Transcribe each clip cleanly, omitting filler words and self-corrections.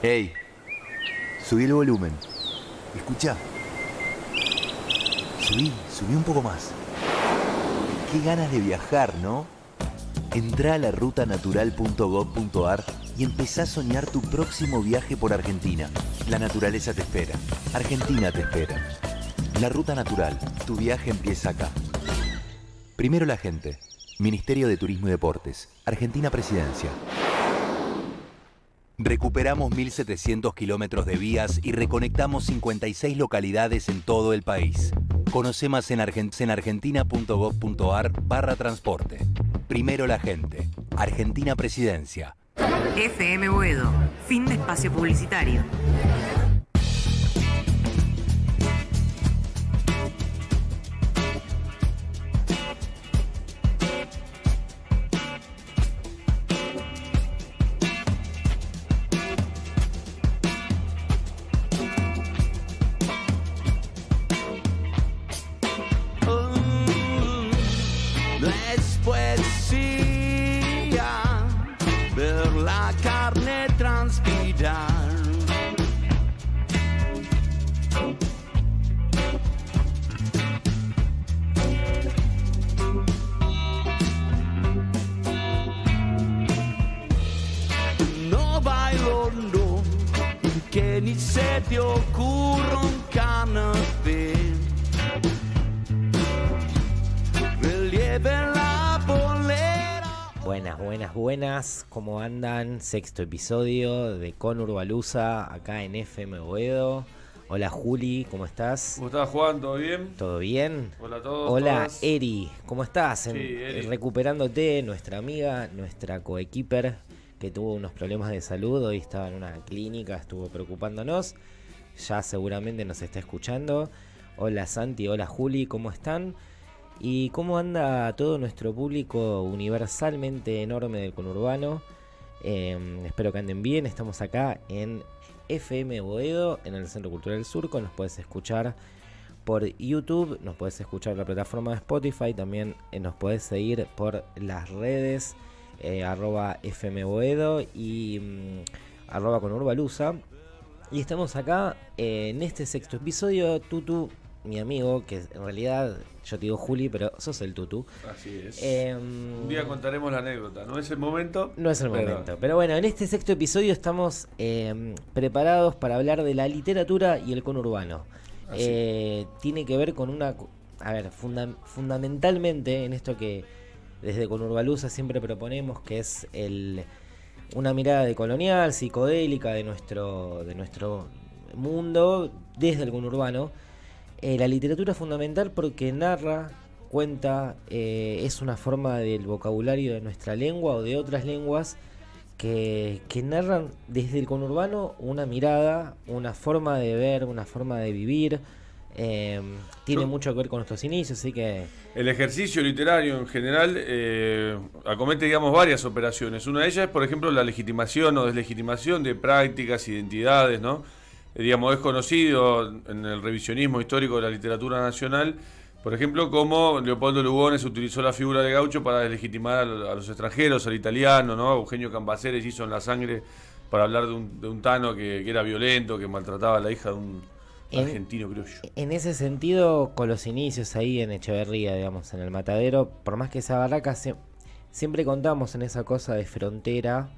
Hey, subí el volumen. Escucha. Subí un poco más. Qué ganas de viajar, ¿no? Entrá a la rutanatural.gov.ar y empezá a soñar tu próximo viaje por Argentina. La naturaleza te espera. Argentina te espera. La Ruta Natural. Tu viaje empieza acá. Primero la gente. Ministerio de Turismo y Deportes. Argentina Presidencia. Recuperamos 1.700 kilómetros de vías y reconectamos 56 localidades en todo el país. Conoce más en argentina.gov.ar/transporte. Primero la gente. Argentina Presidencia. FM Boedo. Fin de espacio publicitario. Buenas, ¿cómo andan? Sexto episodio de Conurbaluza, acá en FM Boedo. Hola Juli, ¿cómo estás? ¿Cómo estás, Juan? ¿Todo bien? ¿Todo bien? Hola a todos. Hola todas. Eri, ¿cómo estás? Sí, Eri. Recuperándote, nuestra amiga, nuestra coequiper que tuvo unos problemas de salud, hoy estaba en una clínica, estuvo preocupándonos, ya seguramente nos está escuchando. Hola Santi, hola Juli, ¿cómo están? ¿Y cómo anda todo nuestro público universalmente enorme del conurbano? Espero que anden bien. Estamos acá en FM Boedo, en el Centro Cultural Surco. Nos puedes escuchar por YouTube, nos puedes escuchar en la plataforma de Spotify. También nos puedes seguir por las redes @FM Boedo y @Conurbaluza. Y estamos acá en este sexto episodio. Tutu, mi amigo, que en realidad yo te digo Juli, pero sos el Tutu. Así es. Un día contaremos la anécdota, no es el momento. No es el momento. Pero bueno, en este sexto episodio estamos preparados para hablar de la literatura y el conurbano. Tiene que ver con una... A ver, fundamentalmente en esto que desde Conurbaluza siempre proponemos, que es una mirada decolonial, psicodélica de nuestro mundo desde el conurbano. La literatura es fundamental porque narra, cuenta, es una forma del vocabulario de nuestra lengua o de otras lenguas que narran desde el conurbano una mirada, una forma de ver, una forma de vivir. Tiene mucho que ver con nuestros inicios, así que... El ejercicio literario en general acomete, digamos, varias operaciones. Una de ellas es, por ejemplo, la legitimación o deslegitimación de prácticas, identidades, ¿no? Digamos, es conocido en el revisionismo histórico de la literatura nacional, por ejemplo, como Leopoldo Lugones utilizó la figura de gaucho para deslegitimar a los extranjeros, al italiano, ¿no? Eugenio Cambaceres hizo En la sangre para hablar de un tano que era violento, que maltrataba a la hija de un argentino criollo. En ese sentido, con los inicios ahí en Echeverría, digamos, en el Matadero, por más que esa barraca, siempre contamos en esa cosa de frontera,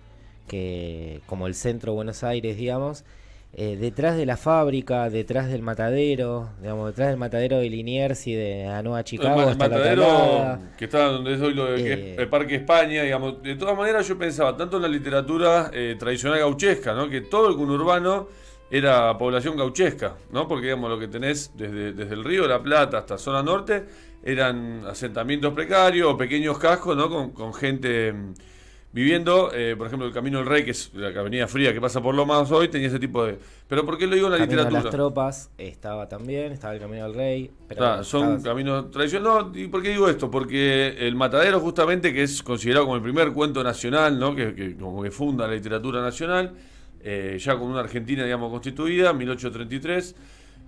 que como el centro de Buenos Aires, digamos, detrás de la fábrica, detrás del matadero, digamos, detrás del matadero de Liniers y de Anoa Chicago, el está matadero la Talada, que está donde es hoy que es el Parque España, digamos. De todas maneras, yo pensaba tanto en la literatura tradicional gauchesca, ¿no? Que todo el conurbano era población gauchesca, ¿no? Porque, digamos, lo que tenés desde el Río de la Plata hasta zona norte eran asentamientos precarios o pequeños cascos, ¿no? Con gente viviendo, por ejemplo, el Camino del Rey, que es la Avenida Fría que pasa por Lomas hoy, tenía ese tipo de... Pero ¿por qué lo digo en la Camino literatura? de las Tropas estaba el Camino del Rey. Pero son caminos tradicionales. No, ¿y por qué digo esto? Porque el Matadero, justamente, que es considerado como el primer cuento nacional, ¿no? Que como que funda la literatura nacional, ya con una Argentina, digamos, constituida, 1833,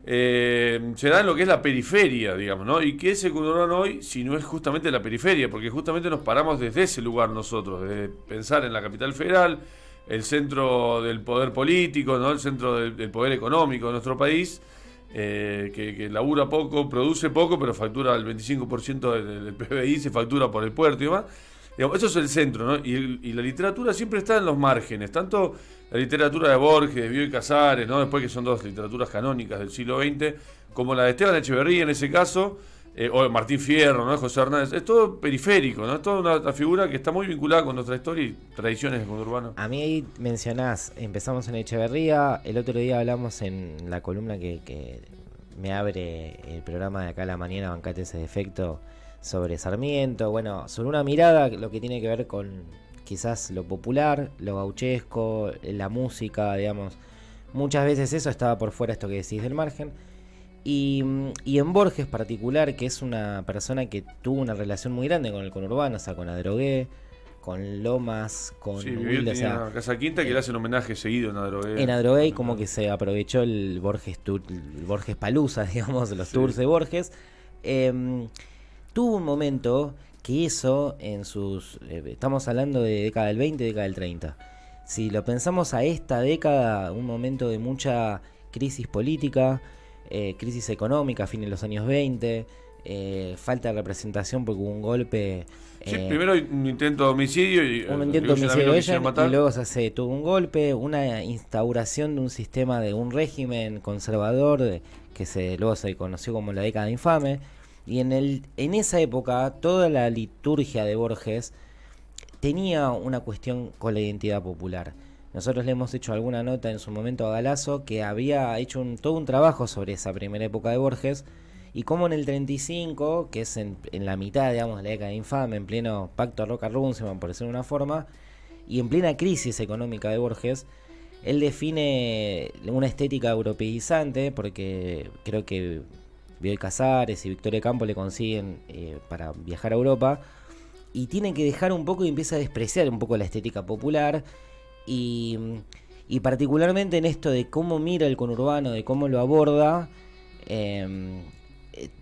se da en lo que es la periferia, digamos, ¿no? ¿Y qué es el conurbano hoy si no es justamente la periferia? Porque justamente nos paramos desde ese lugar nosotros, de pensar en la capital federal, el centro del poder político, ¿no? El centro del poder económico de nuestro país, que labura poco, produce poco, pero factura el 25% del PBI, se factura por el puerto y demás. Digamos, eso es el centro, ¿no? Y la literatura siempre está en los márgenes, tanto la literatura de Borges, de Bioy Casares, ¿no? Después, que son dos literaturas canónicas del siglo XX, como la de Esteban Echeverría en ese caso, o de Martín Fierro, ¿no? José Hernández. Es todo periférico, ¿no? Es toda una figura que está muy vinculada con nuestra historia y tradiciones del conurbano. A mí ahí mencionás, empezamos en Echeverría, el otro día hablamos en la columna que me abre el programa de acá a la mañana, Bancate ese defecto, sobre Sarmiento, bueno, sobre una mirada, lo que tiene que ver con quizás lo popular, lo gauchesco, la música, digamos. Muchas veces eso estaba por fuera, esto que decís del margen. Y en Borges particular, que es una persona que tuvo una relación muy grande con el conurbano, o sea, con Adrogué, con Lomas, con Humilde, o sea, una Casa Quinta que le hacen homenaje seguido en Adrogué. En Adrogué, como que se aprovechó el Borges Palusa, digamos, los tours de Borges. Tuvo un momento que eso en sus... estamos hablando de década del 20, década del 30. Si lo pensamos a esta década, un momento de mucha crisis política, crisis económica a fines de los años 20, falta de representación porque hubo un golpe... Sí, primero un intento de homicidio y luego tuvo un golpe, una instauración de un sistema, de un régimen conservador luego se conoció como la década infame. Y en esa época toda la liturgia de Borges tenía una cuestión con la identidad popular. Nosotros le hemos hecho alguna nota en su momento a Galazo, que había hecho todo un trabajo sobre esa primera época de Borges, y cómo en el 35, que es en la mitad, digamos, de la década infame, en pleno pacto Roca-Runciman, por decirlo de una forma, y en plena crisis económica de Borges, él define una estética europeizante, porque creo que Bioy Casares y Victoria Campo le consiguen para viajar a Europa, y tiene que dejar un poco y empieza a despreciar un poco la estética popular, y particularmente en esto de cómo mira el conurbano, de cómo lo aborda.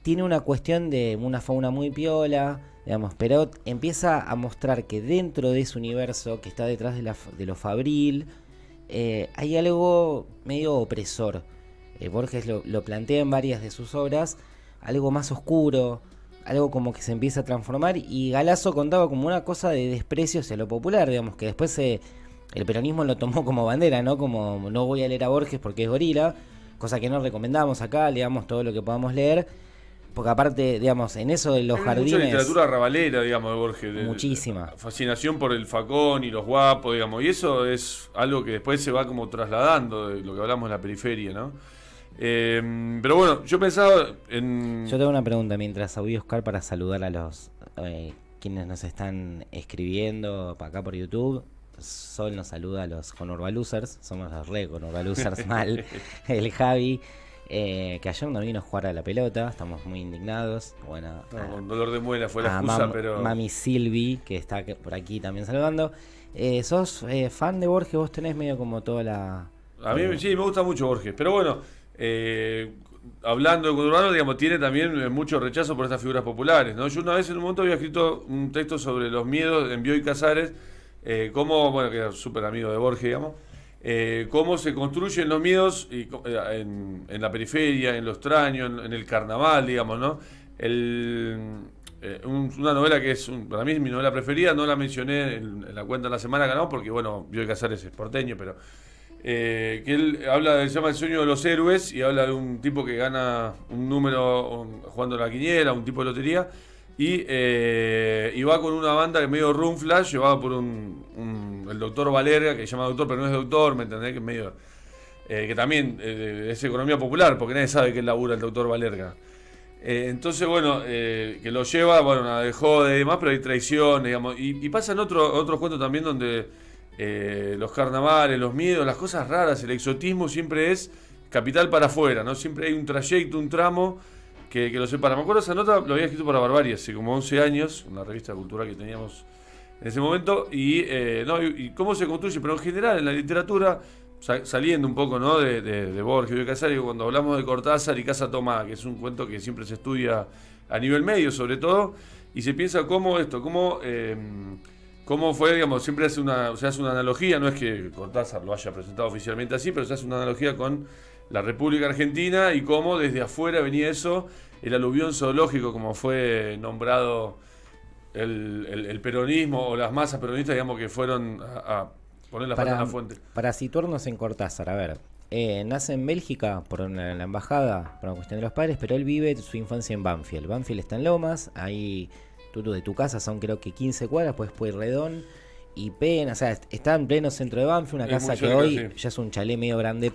Tiene una cuestión de una fauna muy piola, digamos, pero empieza a mostrar que dentro de ese universo que está detrás de lo fabril, hay algo medio opresor. Borges lo plantea en varias de sus obras, algo más oscuro, algo como que se empieza a transformar, y Galazo contaba como una cosa de desprecio hacia lo popular, digamos, que después el peronismo lo tomó como bandera, ¿no? Como no voy a leer a Borges porque es gorila, cosa que no recomendamos acá, leamos todo lo que podamos leer, porque aparte, digamos, en eso de los jardines... Mucha literatura rabalera, digamos, de Borges. Muchísima. Fascinación por el facón y los guapos, digamos, y eso es algo que después se va como trasladando de lo que hablamos en la periferia, ¿no? Pero bueno, yo pensaba en... Yo tengo una pregunta mientras audio Oscar para saludar a los quienes nos están escribiendo acá por YouTube. Sol nos saluda a los Conurbalosers, somos los Conurbalosers mal, el Javi, que ayer no vino a jugar a la pelota, estamos muy indignados. Bueno, con dolor de muela fue la excusa, pero... Mami Silvi, que está por aquí también saludando. ¿Sos fan de Borges? Vos tenés medio como toda la... A mí sí, me gusta mucho Borges, pero bueno, hablando de conurbano, digamos, tiene también mucho rechazo por estas figuras populares, ¿no? Yo una vez en un momento había escrito un texto sobre los miedos en Bioy Casares, cómo, bueno, que era súper amigo de Borges, digamos, cómo se construyen los miedos en la periferia, en lo extraño, en el carnaval, digamos, ¿no? Una novela que para mí es mi novela preferida, no la mencioné en la cuenta de la semana que no, porque, bueno, Bioy Casares es porteño, pero que él se llama El sueño de los héroes, y habla de un tipo que gana un número jugando a la quiniela, un tipo de lotería, y va con una banda que es medio room flash, llevado por el doctor Valerga, que se llama doctor pero no es doctor, ¿me entendés? Que es medio que también es economía popular, porque nadie sabe que labura el doctor Valerga. Entonces, bueno, que lo lleva, bueno, nada de jode y demás, pero hay traiciones, digamos, y pasan otros cuentos también donde los carnavales, los miedos, las cosas raras, el exotismo siempre es capital para afuera, ¿no? Siempre hay un trayecto, un tramo que lo separa. Me acuerdo esa nota, lo había escrito para Barbarie hace como 11 años, una revista cultural que teníamos en ese momento, y cómo se construye, pero en general en la literatura, saliendo un poco, ¿no? de Borges, de Casares, cuando hablamos de Cortázar y Casa Tomá, que es un cuento que siempre se estudia a nivel medio sobre todo, y se piensa cómo cómo fue, digamos, siempre se hace una analogía, no es que Cortázar lo haya presentado oficialmente así, pero se hace una analogía con la República Argentina y cómo desde afuera venía eso, el aluvión zoológico, como fue nombrado el peronismo o las masas peronistas, digamos, que fueron a poner la pata en la fuente. Para situarnos en Cortázar, a ver, nace en Bélgica por la embajada, por una cuestión de los padres, pero él vive su infancia en Banfield. Banfield está en Lomas, ahí tú de tu casa son creo que 15 cuadras, pues Pueyrredón y Pena, o sea, está en pleno centro de Banfield, una casa cerca, que hoy ya es un chalet medio grande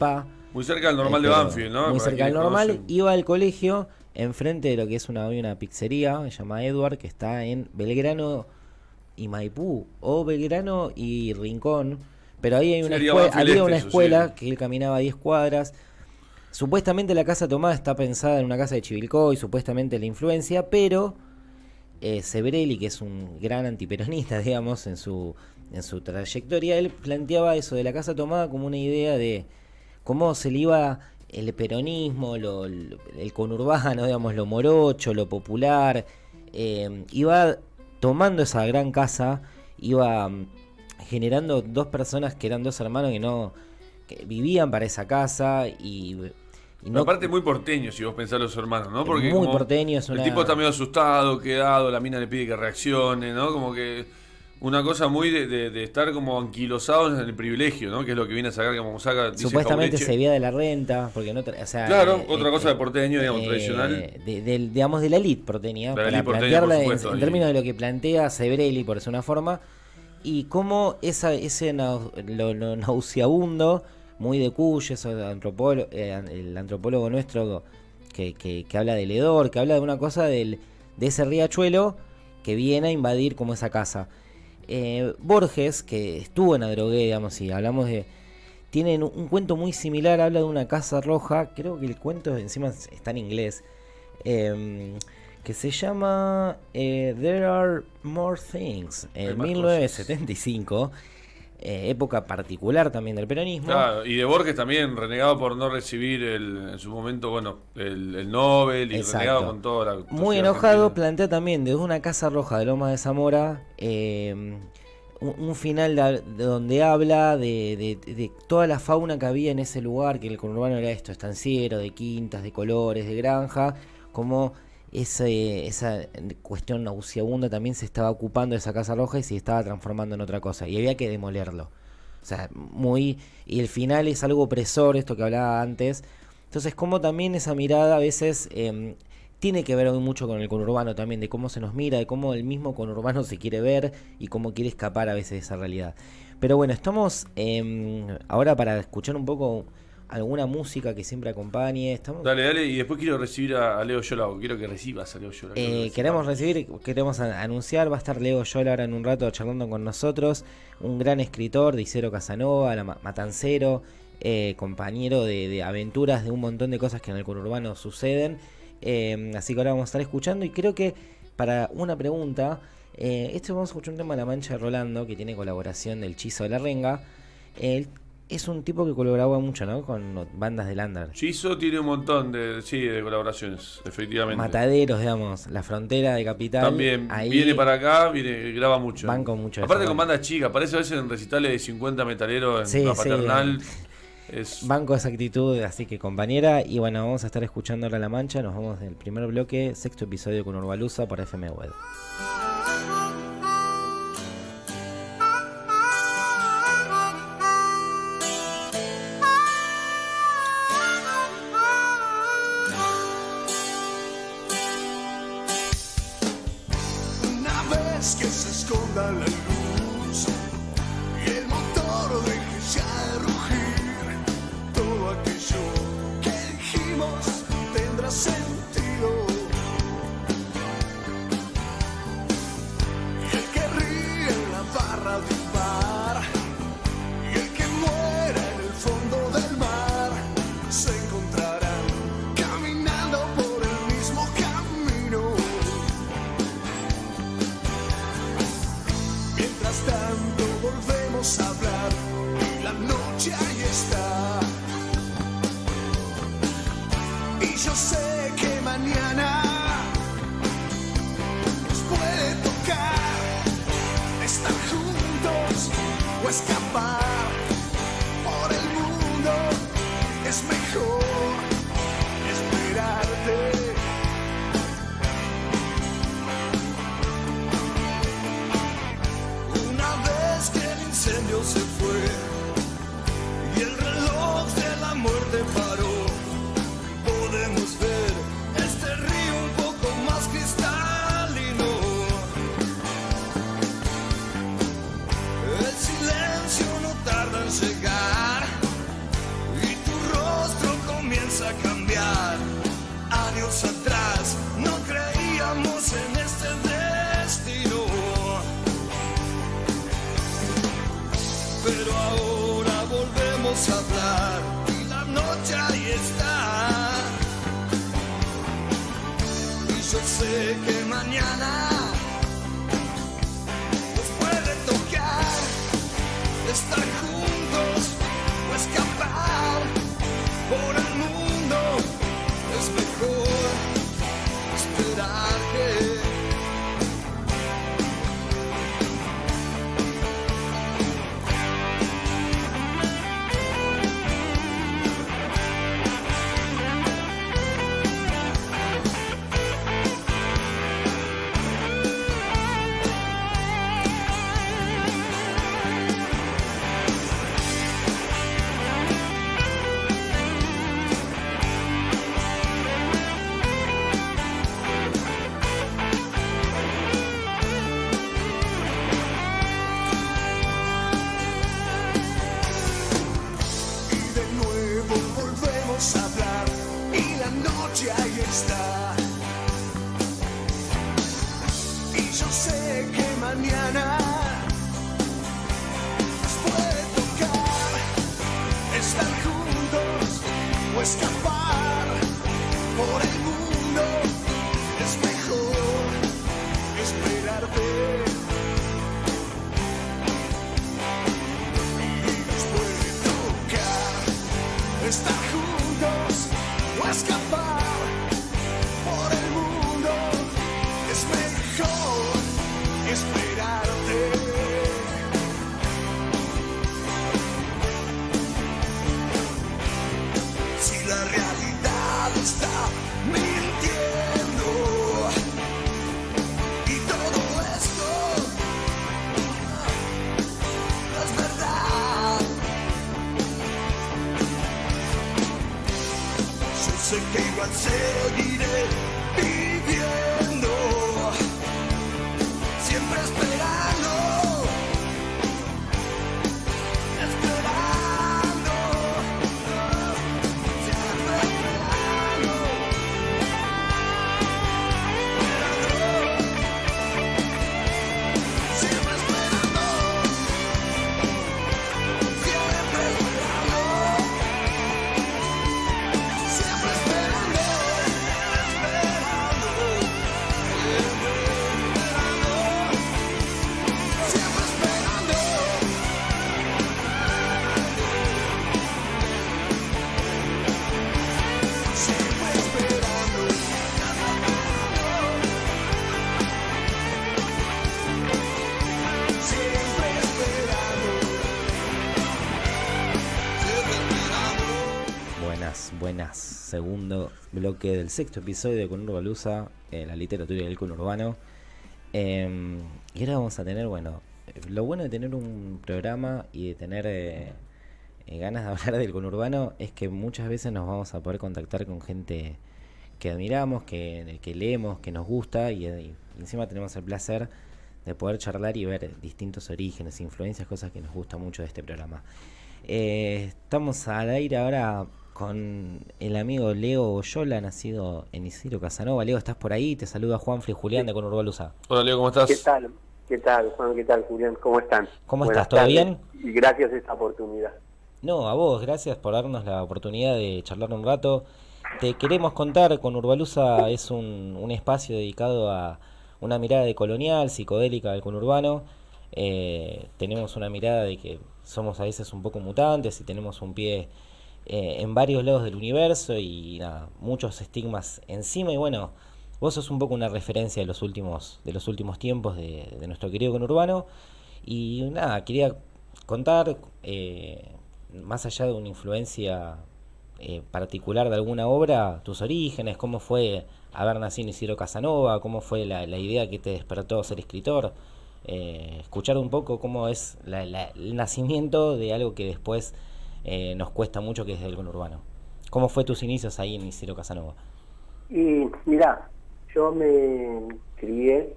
muy cerca del normal de Banfield, ¿no? Muy cerca del normal, iba al colegio enfrente de lo que es una pizzería, se llama Edward, que está en Belgrano y Maipú, o Belgrano y Rincón, pero ahí hay había una escuela que él caminaba 10 cuadras. Supuestamente la casa tomada está pensada en una casa de Chivilcoy, supuestamente la influencia, pero Sebrelli, que es un gran antiperonista, digamos, en su trayectoria, él planteaba eso de la casa tomada como una idea de cómo se le iba el peronismo, el conurbano, digamos, lo morocho, lo popular, iba tomando esa gran casa, iba generando dos personas que eran dos hermanos que vivían para esa casa y no, aparte muy porteño, si vos pensás los hermanos, ¿no? Porque muy porteño, el tipo está medio asustado, quedado, la mina le pide que reaccione, ¿no? Como que una cosa muy de estar como anquilosados en el privilegio, ¿no? Que es lo que viene a sacar, como saca, dice supuestamente Jaureche. Se vivía de la renta, porque no, o sea, claro, otra cosa de porteño, digamos, tradicional. Digamos de la elite porteña, para plantearla en términos de lo que plantea Sebrelli, por decir una forma, y cómo ese lo nauseabundo, muy de Cuyo, el antropólogo nuestro que habla de Ledor, que habla de una cosa de ese riachuelo que viene a invadir como esa casa. Borges, que estuvo en Adrogué, digamos, y hablamos tiene un cuento muy similar, habla de una casa roja, creo que el cuento encima está en inglés, que se llama There Are More Things, en 1975, época particular también del peronismo. Claro, y de Borges también, renegado por no recibir en su momento, bueno, el Nobel, y exacto, renegado con toda la... Muy enojado, plantea también desde una casa roja de Lomas de Zamora, un final de donde habla de toda la fauna que había en ese lugar, que el conurbano era esto, estanciero, de quintas, de colores, de granja, como esa cuestión nauseabunda también se estaba ocupando de esa casa roja y se estaba transformando en otra cosa, y había que demolerlo. O sea, y el final es algo opresor, esto que hablaba antes. Entonces, como también esa mirada a veces tiene que ver mucho con el conurbano también, de cómo se nos mira, de cómo el mismo conurbano se quiere ver y cómo quiere escapar a veces de esa realidad. Pero bueno, estamos ahora para escuchar un poco alguna música que siempre acompañe. Dale, y después quiero recibir a Leo Yola, quiero que recibas a Leo Yola. Queremos anunciar, va a estar Leo Yola ahora en un rato charlando con nosotros, un gran escritor de Isidro Casanova, matancero, compañero de aventuras, de un montón de cosas que en el conurbano suceden, así que ahora vamos a estar escuchando, y creo que para una pregunta, vamos a escuchar un tema de La Mancha de Rolando, que tiene colaboración del Chizo de la Renga. Es un tipo que colaboraba mucho, ¿no? Con bandas del under. Chizo tiene un montón de colaboraciones, efectivamente. Mataderos, digamos, La Frontera de Capital. También ahí viene para acá, graba mucho. Van con mucho. Aparte con bandas chicas, aparece a veces en recitales de 50 metaleros en la Paternal. Van con esa actitud, así que compañera. Y bueno, vamos a estar escuchando ahora La Mancha. Nos vamos del primer bloque, sexto episodio con Urbalusa por FM Web. Que se esconda la luz y el motor deje ya de rugir, todo aquello que dijimos tendrá sentido, y el que ríe en la barra de un bar y el que muera en el fondo del mar se encontrarán caminando por el mismo camino. Mientras tanto volvemos a hablar y la noche ahí está, y yo sé que mañana nos puede tocar estar juntos. mañana nos puede tocar estar juntos o escapar por el mundo. Es mejor esperar que hablar y la noche ahí está. Y yo sé que mañana nos puede tocar estar juntos o escapar por el mundo. Es mejor esperarte. Y nos puede tocar estar juntos o escapar por el mundo. Es mejor esperarte. Si la realidad está mintiendo y todo esto no es verdad, yo sé que igual seguiré viviendo, siempre esperando, esperando, siempre esperando, siempre esperando, siempre esperando. Siempre esperando, esperando, siempre esperando. Siempre esperando. Siempre esperando. Siempre esperando. Buenas. Segundo bloque del sexto episodio de Conurbalusa, la literatura del conurbano. Y ahora vamos a tener, lo bueno de tener un programa y de tener ganas de hablar del conurbano es que muchas veces nos vamos a poder contactar con gente que admiramos, que leemos, que nos gusta y encima tenemos el placer de poder charlar y ver distintos orígenes, influencias, cosas que nos gusta mucho de este programa. Estamos al aire ahora con el amigo Leo Oyola, nacido en Isidro Casanova. Leo, ¿estás por ahí? Te saluda Juanfli Julián de Conurbalusa. Hola Leo, ¿cómo estás? ¿Qué tal? ¿Qué tal, Juan? ¿Qué tal, Julián? ¿Cómo están? ¿Cómo Buenas estás? ¿Todo tardes. bien? Y gracias a esta oportunidad. No, a vos, gracias por darnos la oportunidad de charlar un rato. Te queremos contar, Conurbalusa es un espacio dedicado a una mirada decolonial, psicodélica del conurbano. Tenemos una mirada de que somos a veces un poco mutantes y tenemos un pie en varios lados del universo y nada, muchos estigmas encima. Y bueno, vos sos un poco una referencia de los últimos tiempos de nuestro querido conurbano. Y nada, quería contar, más allá de una influencia particular de alguna obra, tus orígenes, cómo fue haber nacido en Isidro Casanova, cómo fue la idea que te despertó ser escritor, escuchar un poco cómo es el nacimiento de algo que después nos cuesta mucho, que es el conurbano. ¿Cómo fue tus inicios ahí en Isidro Casanova? Y mirá, yo me crié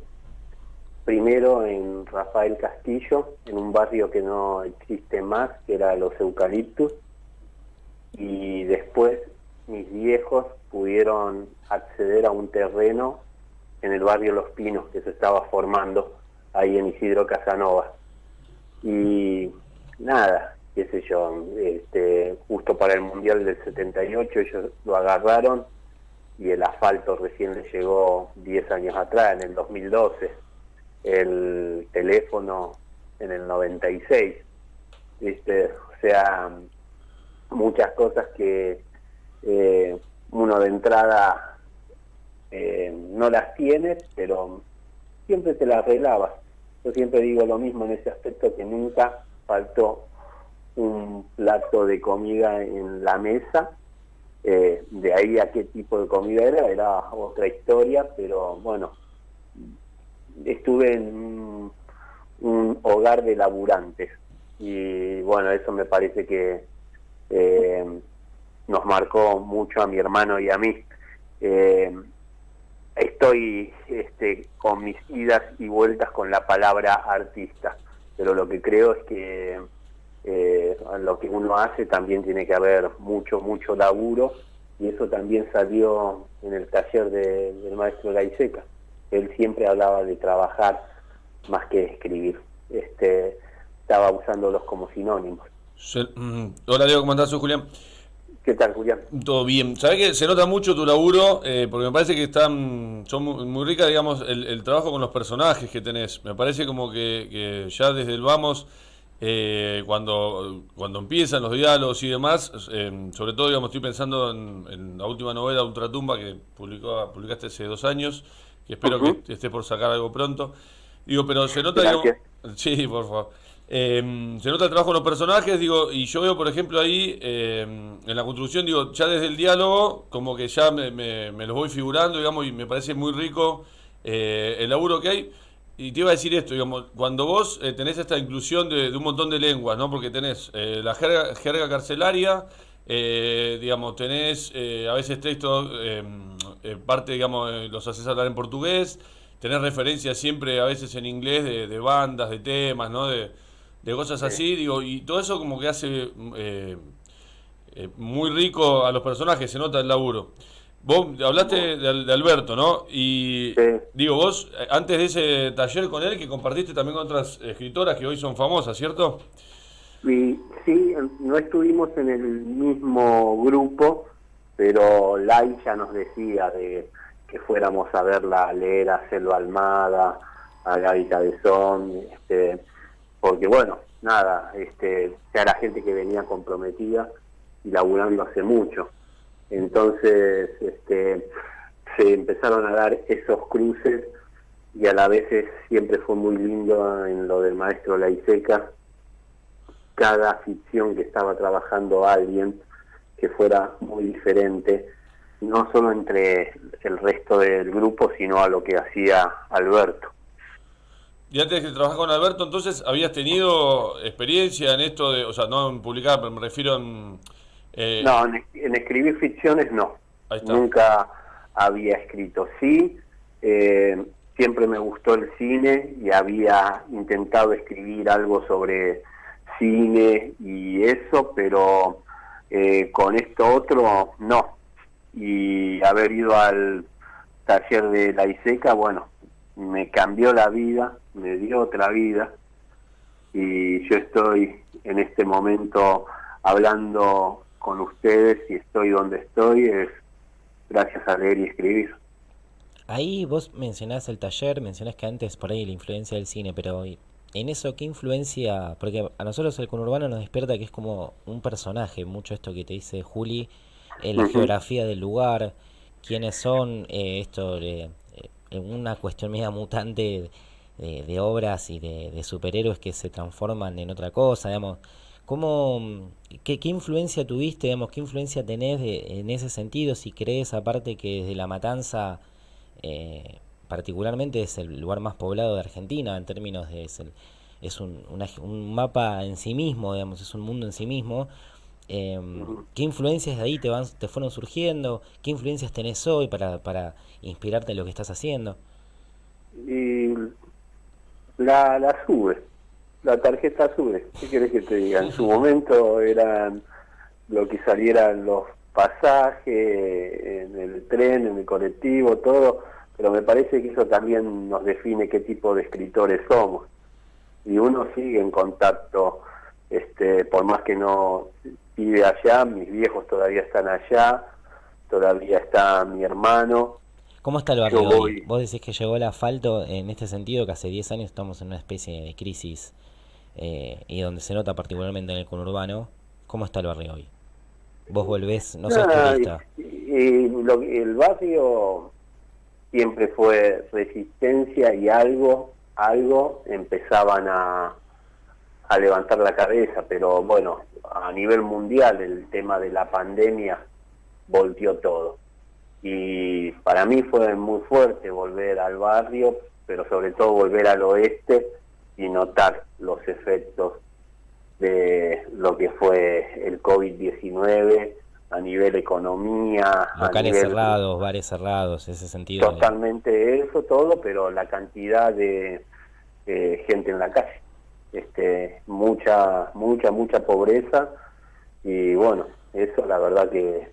primero en Rafael Castillo, en un barrio que no existe más, que era Los Eucaliptus, y después mis viejos pudieron acceder a un terreno en el barrio Los Pinos que se estaba formando ahí en Isidro Casanova. Y nada, qué sé yo, justo para el Mundial del 78 ellos lo agarraron y el asfalto recién le llegó 10 años atrás, en el 2012, el teléfono en el 96, ¿viste? O sea, muchas cosas que uno de entrada no las tiene, pero siempre te las arreglabas. Yo siempre digo lo mismo en ese aspecto, que nunca faltó un plato de comida en la mesa. De ahí a qué tipo de comida era otra historia, pero bueno, estuve en un hogar de laburantes y bueno, eso me parece que nos marcó mucho a mi hermano y a mí. Estoy con mis idas y vueltas con la palabra artista, pero lo que creo es que lo que uno hace también tiene que haber mucho laburo, y eso también salió en el taller del maestro Laiseca. Él siempre hablaba de trabajar más que escribir, estaba usándolos como sinónimos. Hola Diego, ¿cómo andás? Soy Julián. ¿Qué tal, Julián? Todo bien. ¿Sabés que se nota mucho tu laburo? Porque me parece que son muy ricas, digamos, el trabajo con los personajes que tenés. Me parece como que ya desde el vamos, cuando empiezan los diálogos y demás, sobre todo, digamos, estoy pensando en la última novela, Ultratumba, que publicaste hace 2 años, que espero que estés por sacar algo pronto. Digo, pero se nota, digamos, sí, por favor. Se nota el trabajo con los personajes, digo, y yo veo, por ejemplo, ahí en la construcción, digo, ya desde el diálogo, como que ya me los voy figurando, digamos, y me parece muy rico el laburo que hay. Y te iba a decir esto, digamos, cuando vos tenés esta inclusión de un montón de lenguas, ¿no? Porque tenés la jerga carcelaria, digamos, tenés a veces textos, parte, digamos, los haces hablar en portugués, tenés referencias siempre a veces en inglés de bandas, de temas, ¿no? De cosas así, digo, y todo eso como que hace muy rico a los personajes, se nota el laburo. Vos hablaste de Alberto, ¿no? Y digo, vos, antes de ese taller con él, que compartiste también con otras escritoras que hoy son famosas, ¿cierto? Sí, no estuvimos en el mismo grupo, pero Lai ya nos decía de que fuéramos a verla, a leer a Selva Almada, a Gaby Cabezón, porque bueno, nada, ya era gente que venía comprometida y laburando hace mucho. Entonces se empezaron a dar esos cruces, y a la vez siempre fue muy lindo en lo del maestro Laiseca, cada ficción que estaba trabajando alguien que fuera muy diferente, no solo entre el resto del grupo, sino a lo que hacía Alberto. Y antes de trabajar con Alberto, entonces, ¿habías tenido experiencia en esto de, o sea, no en publicar, pero me refiero en... No, en escribir ficciones no. Ahí está. Nunca había escrito. Sí, siempre me gustó el cine y había intentado escribir algo sobre cine y eso, pero con esto otro no. Y haber ido al taller de Laiseca, bueno, me cambió la vida, me dio otra vida, y yo estoy en este momento hablando con ustedes y estoy donde estoy es gracias a leer y escribir. Ahí vos mencionás el taller, mencionás que antes por ahí la influencia del cine, pero en eso, ¿qué influencia? Porque a nosotros el conurbano nos despierta que es como un personaje, mucho esto que te dice Juli, la geografía del lugar, quiénes son, una cuestión media mutante de obras y de superhéroes que se transforman en otra cosa, digamos. ¿Qué influencia tuviste, digamos, qué influencia tenés en ese sentido, si crees, aparte que desde La Matanza particularmente es el lugar más poblado de Argentina en términos de... Es un mapa en sí mismo, digamos, es un mundo en sí mismo. ¿Qué influencias de ahí te fueron surgiendo? ¿Qué influencias tenés hoy para inspirarte en lo que estás haciendo? Y la sube, la tarjeta sube. ¿Qué querés que te diga? En su momento eran lo que salieran los pasajes, en el tren, en el colectivo, todo, pero me parece que eso también nos define qué tipo de escritores somos. Y uno sigue en contacto, por más que no vive allá, mis viejos todavía están allá, todavía está mi hermano. ¿Cómo está el barrio Yo hoy? voy- Vos decís que llegó el asfalto en este sentido, que hace 10 años estamos en una especie de crisis y donde se nota particularmente en el conurbano. ¿Cómo está el barrio hoy? Vos volvés, no sos Nada, turista. el barrio siempre fue resistencia y algo empezaban a levantar la cabeza, pero bueno, a nivel mundial el tema de la pandemia volteó todo. Y para mí fue muy fuerte volver al barrio, pero sobre todo volver al oeste y notar los efectos de lo que fue el COVID-19 a nivel economía, a Locales nivel cerrados, bares cerrados, ese sentido. totalmente eso todo, pero la cantidad de gente en la calle, mucha pobreza y bueno, eso la verdad que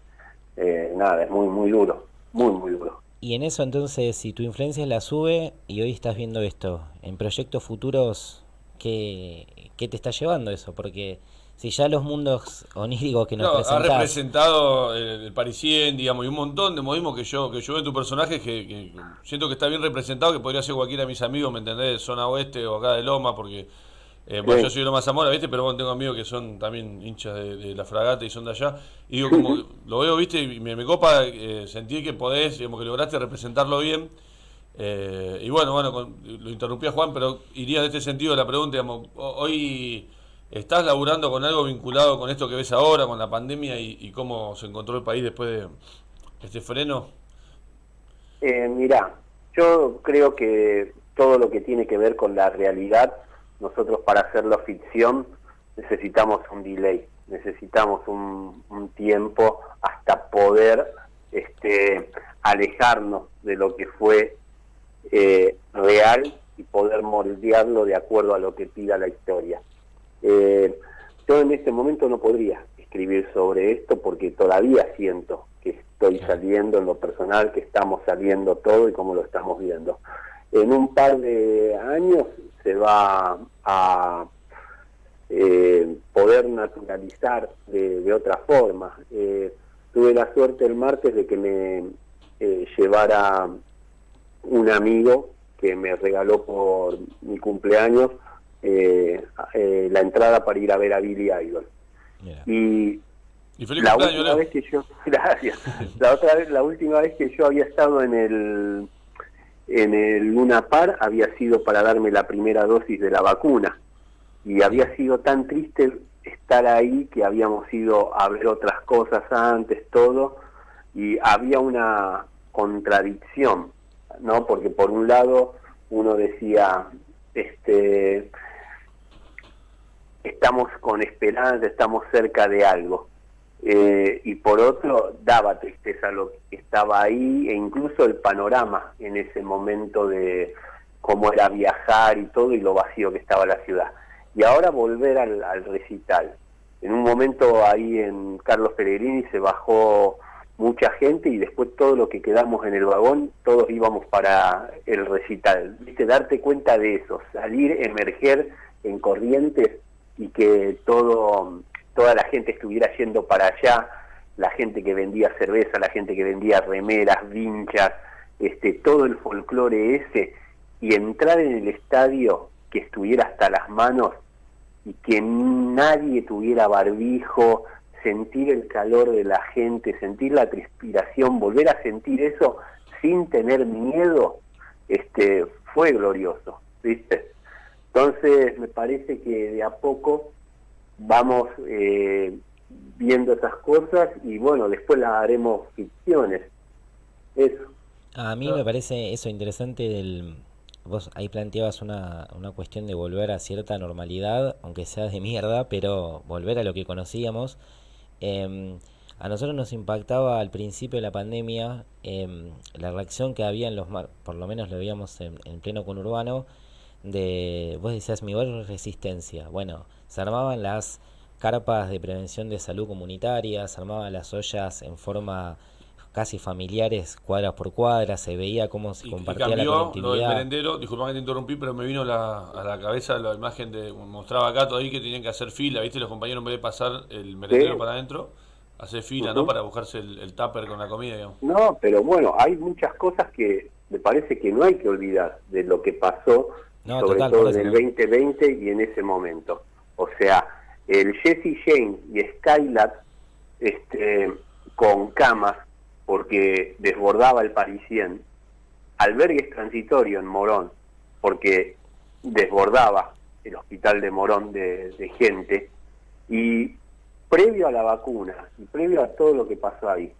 nada, es muy duro, muy duro. Y en eso entonces, si tu influencia la sube y hoy estás viendo esto, en proyectos futuros, ¿qué te está llevando eso? Porque si ya los mundos oníricos que nos No, ha presentás... representado el Parisien, digamos, y un montón de modismos que yo veo en tu personaje que siento que está bien representado, que podría ser cualquiera de mis amigos, ¿me entendés? De zona oeste o acá de Loma, porque bueno, Sí. yo soy de Loma Zamora, ¿viste? Pero bueno, tengo amigos que son también hinchas de la Fragata y son de allá. Y digo, como que lo veo, ¿viste? Y me copa sentir que podés, digamos, que lograste representarlo bien. Y bueno, lo interrumpí a Juan, pero iría en este sentido la pregunta, digamos, hoy... ¿Estás laburando con algo vinculado con esto que ves ahora, con la pandemia y cómo se encontró el país después de este freno? Mirá, yo creo que todo lo que tiene que ver con la realidad, nosotros para hacerlo ficción necesitamos un delay, necesitamos un tiempo hasta poder alejarnos de lo que fue real y poder moldearlo de acuerdo a lo que pida la historia. Yo en este momento no podría escribir sobre esto porque todavía siento que estoy saliendo en lo personal, que estamos saliendo todo y como lo estamos viendo. En un par de años se va a poder naturalizar de otra forma. Tuve la suerte el martes de que me llevara un amigo que me regaló por mi cumpleaños la entrada para ir a ver a Billy Idol. Mira. Y feliz la cumpleaños, última Leo. vez que yo, gracias, la última vez que yo había estado en el Luna Park había sido para darme la primera dosis de la vacuna y había sido tan triste estar ahí que habíamos ido a ver otras cosas antes, todo, y había una contradicción, ¿no? Porque por un lado uno decía, estamos con esperanza, estamos cerca de algo. Y por otro, daba tristeza lo que estaba ahí e incluso el panorama en ese momento de cómo era viajar y todo y lo vacío que estaba la ciudad. Y ahora volver al recital. En un momento ahí en Carlos Pellegrini se bajó mucha gente y después todo lo que quedamos en el vagón, todos íbamos para el recital. ¿Viste? Darte cuenta de eso, salir, emerger en Corrientes y que toda la gente estuviera yendo para allá, la gente que vendía cerveza, la gente que vendía remeras, vinchas, todo el folclore ese, y entrar en el estadio que estuviera hasta las manos y que nadie tuviera barbijo, sentir el calor de la gente, sentir la transpiración, volver a sentir eso sin tener miedo, fue glorioso, ¿viste? Entonces me parece que de a poco vamos viendo esas cosas y bueno, después las haremos ficciones. Eso. A mí me parece eso interesante vos ahí planteabas una cuestión de volver a cierta normalidad, aunque sea de mierda, pero volver a lo que conocíamos. A nosotros nos impactaba al principio de la pandemia la reacción que había en por lo menos lo veíamos en pleno conurbano, vos decías mi barrio es resistencia. Bueno, se armaban las carpas de prevención de salud comunitaria, se armaban las ollas en forma casi familiares, cuadras por cuadras, se veía cómo se compartía la cambió lo del conectividad. merendero, disculpame que te interrumpí, pero me vino a la cabeza la imagen mostraba Gato ahí que tenían que hacer fila, ¿viste? Los compañeros en vez de pasar el merendero Sí. para adentro, hacer fila, Ujú. ¿no? Para buscarse el tupper con la comida, digamos. No, pero bueno, hay muchas cosas que me parece que no hay que olvidar de lo que pasó, No, sobre total, por todo eso, en el ¿no? 2020 y en ese momento. O sea, el Jesse James y Skylab, con camas, porque desbordaba el Parisien, albergues transitorios en Morón, porque desbordaba el hospital de Morón de gente, y previo a la vacuna, y previo a todo lo que pasó ahí,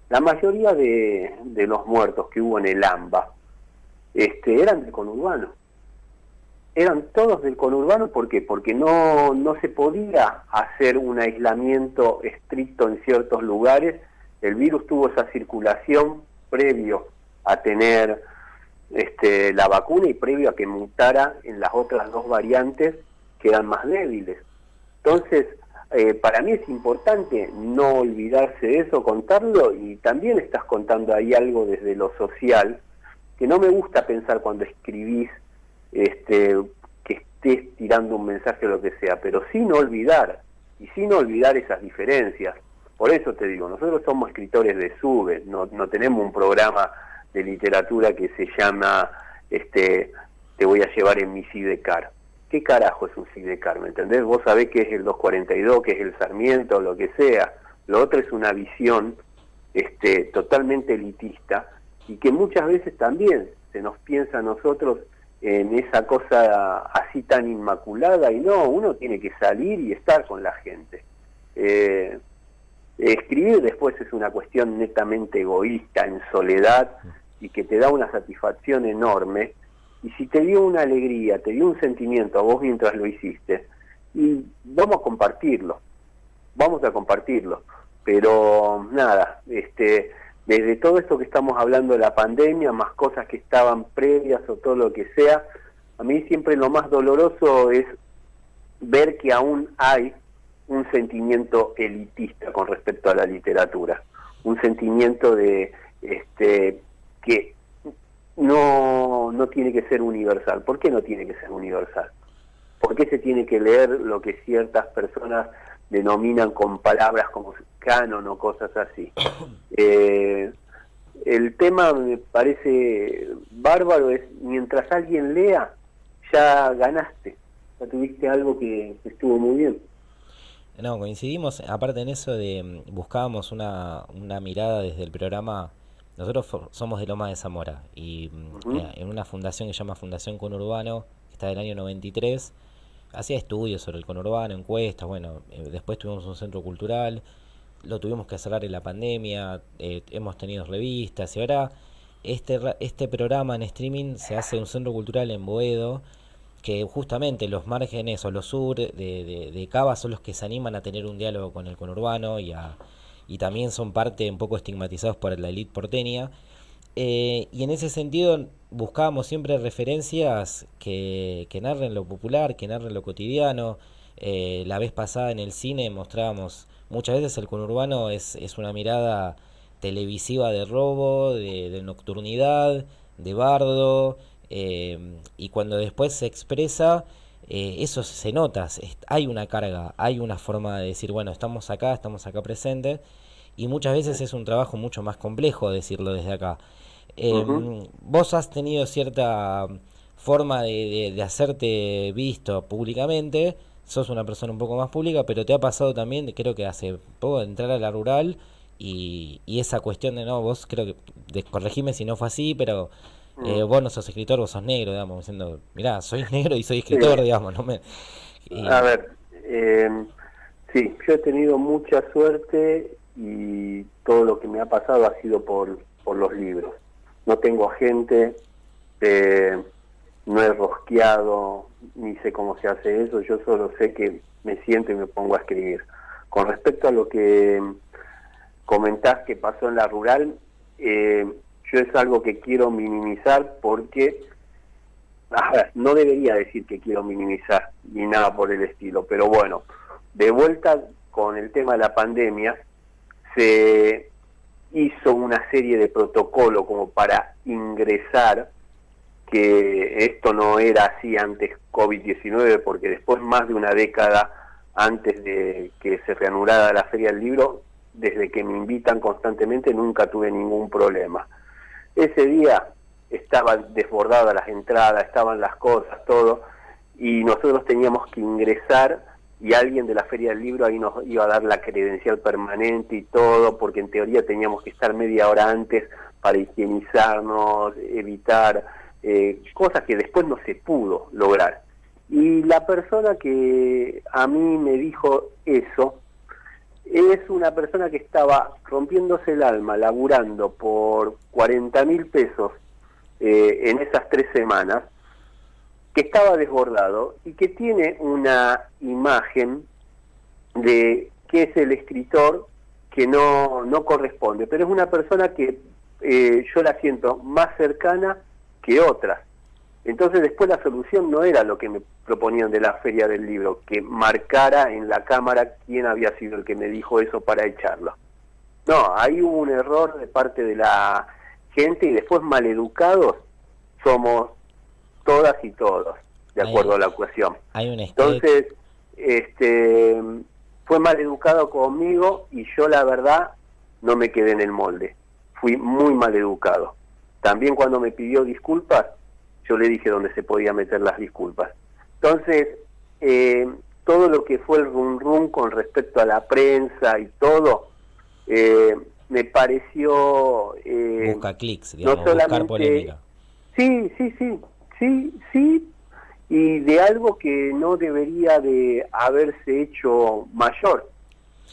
la mayoría de los muertos que hubo en el AMBA eran del conurbano. Eran todos del conurbano, ¿por qué? Porque no se podía hacer un aislamiento estricto en ciertos lugares. El virus tuvo esa circulación previo a tener la vacuna y previo a que mutara en las otras dos variantes que eran más débiles. Entonces, para mí es importante no olvidarse de eso, contarlo, y también estás contando ahí algo desde lo social, que no me gusta pensar cuando escribís que estés tirando un mensaje o lo que sea, pero sin olvidar, y sin olvidar esas diferencias. Por eso te digo, nosotros somos escritores de SUBE, no tenemos un programa de literatura que se llama Te voy a llevar en mi sidecar. ¿Qué carajo es un sidecar? ¿Me entendés? Vos sabés qué es el 242, qué es el Sarmiento, lo que sea. Lo otro es una visión totalmente elitista, y que muchas veces también se nos piensa a nosotros en esa cosa así tan inmaculada, y no, uno tiene que salir y estar con la gente. Escribir después es una cuestión netamente egoísta, en soledad, y que te da una satisfacción enorme, y si te dio una alegría, te dio un sentimiento a vos mientras lo hiciste, y vamos a compartirlo, pero nada, desde todo esto que estamos hablando de la pandemia, más cosas que estaban previas o todo lo que sea, a mí siempre lo más doloroso es ver que aún hay un sentimiento elitista con respecto a la literatura, un sentimiento de que no tiene que ser universal. ¿Por qué no tiene que ser universal? ¿Por qué se tiene que leer lo que ciertas personas denominan con palabras como canon o cosas así? El tema me parece bárbaro, es mientras alguien lea, ya ganaste, ya tuviste algo que estuvo muy bien. No, coincidimos, aparte en eso de buscábamos una mirada desde el programa. Nosotros somos de Loma de Zamora y en una fundación que se llama Fundación Conurbano, que está del año 93, hacía estudios sobre el conurbano, encuestas, bueno, después tuvimos un centro cultural, lo tuvimos que cerrar en la pandemia, hemos tenido revistas, y ahora este programa en streaming se hace un centro cultural en Boedo, que justamente los márgenes o los sur de Cava son los que se animan a tener un diálogo con el conurbano, y también son parte un poco estigmatizados por la élite porteña. Y en ese sentido buscábamos siempre referencias que narren lo popular, que narren lo cotidiano. La vez pasada en el cine mostrábamos, muchas veces el conurbano es una mirada televisiva de robo, de nocturnidad, de bardo, y cuando después se expresa, eso se nota, hay una carga, hay una forma de decir, bueno, estamos acá presentes, y muchas veces es un trabajo mucho más complejo decirlo desde acá. Vos has tenido cierta forma de hacerte visto públicamente, sos una persona un poco más pública, pero te ha pasado también, creo que hace poco, de entrar a la rural, y esa cuestión de, no, vos creo que, corregime si no fue así, pero vos no sos escritor, vos sos negro, digamos, diciendo, mirá, soy negro y soy escritor, Sí. digamos, no me... A ver, sí, yo he tenido mucha suerte, y todo lo que me ha pasado ha sido por los libros. No tengo agente, no he rosqueado, ni sé cómo se hace eso, yo solo sé que me siento y me pongo a escribir. Con respecto a lo que comentás que pasó en la rural, yo es algo que quiero minimizar porque, a ver, no debería decir que quiero minimizar ni nada por el estilo, pero bueno, de vuelta con el tema de la pandemia, se hizo una serie de protocolos como para ingresar, que esto no era así antes COVID-19, porque después, más de una década antes de que se reanudara la Feria del Libro, desde que me invitan constantemente nunca tuve ningún problema. Ese día estaban desbordadas las entradas, estaban las cosas, todo, y nosotros teníamos que ingresar y alguien de la Feria del Libro ahí nos iba a dar la credencial permanente y todo, porque en teoría teníamos que estar media hora antes para higienizarnos, evitar cosas que después no se pudo lograr. Y la persona que a mí me dijo eso es una persona que estaba rompiéndose el alma, laburando por 40.000 pesos en esas 3 semanas, que estaba desbordado y que tiene una imagen de que es el escritor que no corresponde, pero es una persona que yo la siento más cercana que otras. Entonces después la solución no era lo que me proponían de la Feria del Libro, que marcara en la cámara quién había sido el que me dijo eso para echarlo. No, ahí hubo un error de parte de la gente y después maleducados somos todas y todos, de acuerdo a la ecuación. Hay un sketch. Entonces, fue maleducado conmigo y yo la verdad no me quedé en el molde. Fui muy maleducado. También cuando me pidió disculpas, yo le dije dónde se podía meter las disculpas. Entonces, todo lo que fue el rum con respecto a la prensa y todo, me pareció... busca clics, digamos, no buscar polémica. Sí, y de algo que no debería de haberse hecho mayor.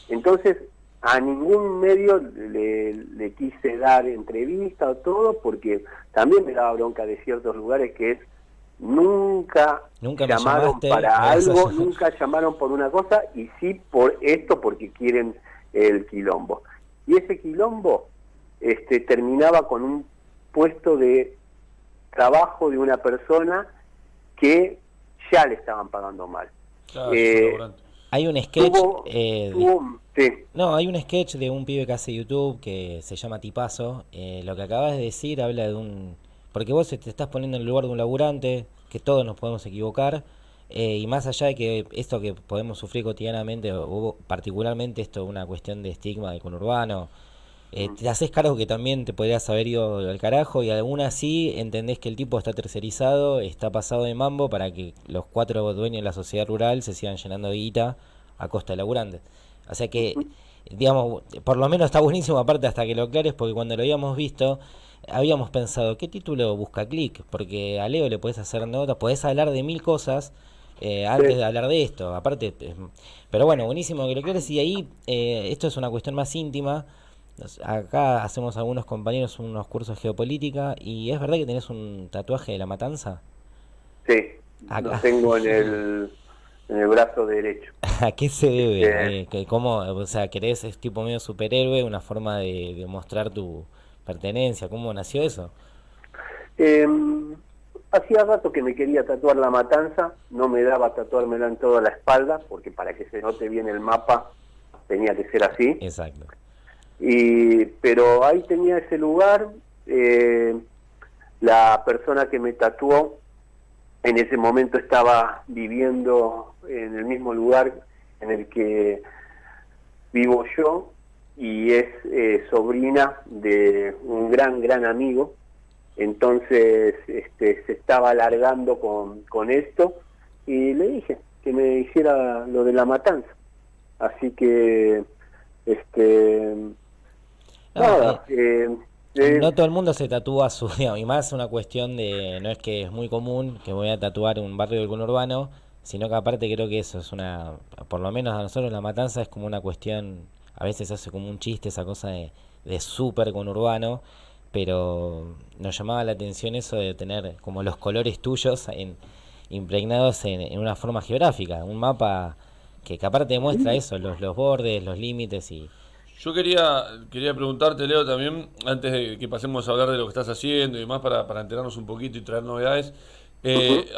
Entonces, a ningún medio le quise dar entrevista o todo, porque también me daba bronca de ciertos lugares que es nunca llamaron para algo, nunca llamaron por una cosa, y sí por esto porque quieren el quilombo. Y ese quilombo terminaba con un puesto de trabajo de una persona que ya le estaban pagando mal. Claro, hay un sketch sí. No, hay un sketch de un pibe que hace YouTube que se llama Tipazo. Lo que acabas de decir habla de un... Porque vos te estás poniendo en el lugar de un laburante, que todos nos podemos equivocar, y más allá de que esto que podemos sufrir cotidianamente, o particularmente esto una cuestión de estigma del conurbano, te haces cargo que también te podrías haber ido al carajo, y aún así entendés que el tipo está tercerizado, está pasado de mambo para que los 4 dueños de la sociedad rural se sigan llenando de guita a costa de laburantes. O sea que, digamos, por lo menos está buenísimo, aparte hasta que lo aclares, porque cuando lo habíamos visto, habíamos pensado, ¿qué título busca clic? Porque a Leo le podés hacer notas, podés hablar de 1000 cosas antes de hablar de esto. Aparte, pero bueno, buenísimo que lo aclares. Y ahí, esto es una cuestión más íntima. Acá hacemos algunos compañeros unos cursos de geopolítica, y ¿es verdad que tenés un tatuaje de La Matanza? Sí, Acá. lo tengo en el brazo derecho. ¿A qué se debe? ¿Cómo, o sea, querés, es tipo medio superhéroe, una forma de mostrar tu pertenencia? ¿Cómo nació eso? Hacía rato que me quería tatuar La Matanza, no me daba tatuármela en toda la espalda, porque para que se note bien el mapa tenía que ser así. Exacto. Pero ahí tenía ese lugar, la persona que me tatuó en ese momento estaba viviendo en el mismo lugar en el que vivo yo, y es sobrina de un gran amigo. Entonces se estaba alargando con esto, y le dije que me hiciera lo de La Matanza. Así que no todo el mundo se tatúa su, digamos, y más una cuestión de, no es que es muy común que me voy a tatuar un barrio del conurbano, sino que aparte creo que eso es una, por lo menos a nosotros La Matanza es como una cuestión, a veces se hace como un chiste esa cosa de súper conurbano, pero nos llamaba la atención eso de tener como los colores tuyos impregnados en una forma geográfica, un mapa que aparte demuestra eso, los bordes, los límites. Y yo quería preguntarte, Leo, también, antes de que pasemos a hablar de lo que estás haciendo y demás, para enterarnos un poquito y traer novedades,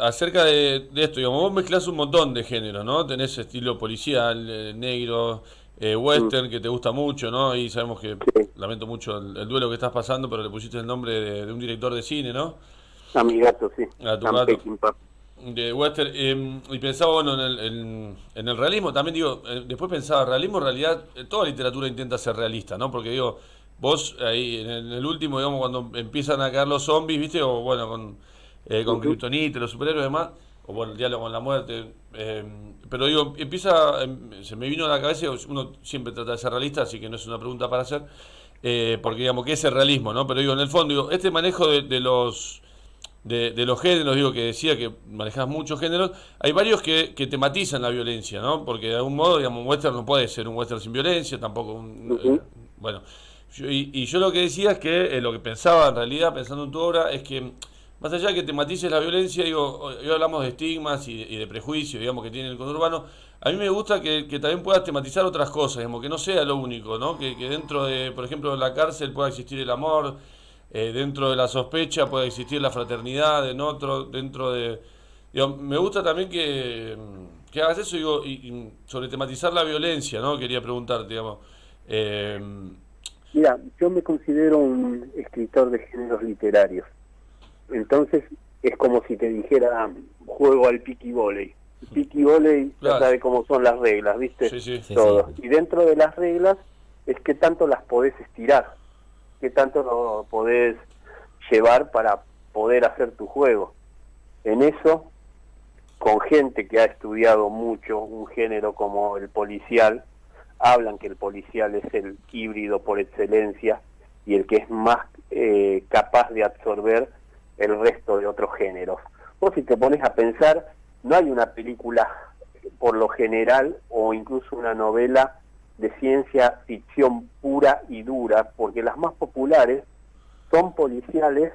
acerca de esto, digamos, vos mezclás un montón de géneros, ¿no? Tenés estilo policial, negro, western, que te gusta mucho, ¿no? Y sabemos que, lamento mucho el duelo que estás pasando, pero le pusiste el nombre de un director de cine, ¿no? A mi gato, sí. A tu gato. de western, y pensaba, bueno, en el realismo también, digo, después pensaba, realismo en realidad, toda literatura intenta ser realista, ¿no? Porque digo, vos ahí en el último, digamos, cuando empiezan a caer los zombies, ¿viste? O bueno, con Kryptonite, los superhéroes y demás, o bueno, el diálogo con la muerte, pero digo, se me vino a la cabeza, uno siempre trata de ser realista, así que no es una pregunta para hacer, porque digamos, ¿qué es el realismo, no? Pero digo, en el fondo, digo, este manejo de los géneros, digo, que decía que manejas muchos géneros, hay varios que tematizan la violencia, ¿no? Porque de algún modo, digamos, un western no puede ser un western sin violencia, tampoco bueno, y yo lo que decía es que, lo que pensaba en realidad, pensando en tu obra, es que más allá de que tematices la violencia, digo, hoy hablamos de estigmas y de prejuicios, digamos, que tiene el conurbano, a mí me gusta que también puedas tematizar otras cosas, digamos, que no sea lo único, ¿no? Que dentro de, por ejemplo, de la cárcel pueda existir el amor, dentro de la sospecha puede existir la fraternidad, dentro de... Digo, me gusta también que hagas eso, digo, y sobre tematizar la violencia, ¿no? Quería preguntarte, digamos. Mira, yo me considero un escritor de géneros literarios. Entonces, es como si te dijera, juego al piqui voley. El piqui voley ya Claro. sabe cómo son las reglas, ¿viste? Sí, sí. Sí, Todo. sí. Y dentro de las reglas es que tanto las podés estirar, que tanto lo podés llevar para poder hacer tu juego. En eso, con gente que ha estudiado mucho un género como el policial, hablan que el policial es el híbrido por excelencia y el que es más capaz de absorber el resto de otros géneros. Vos si te pones a pensar, no hay una película por lo general o incluso una novela de ciencia ficción pura y dura, porque las más populares son policiales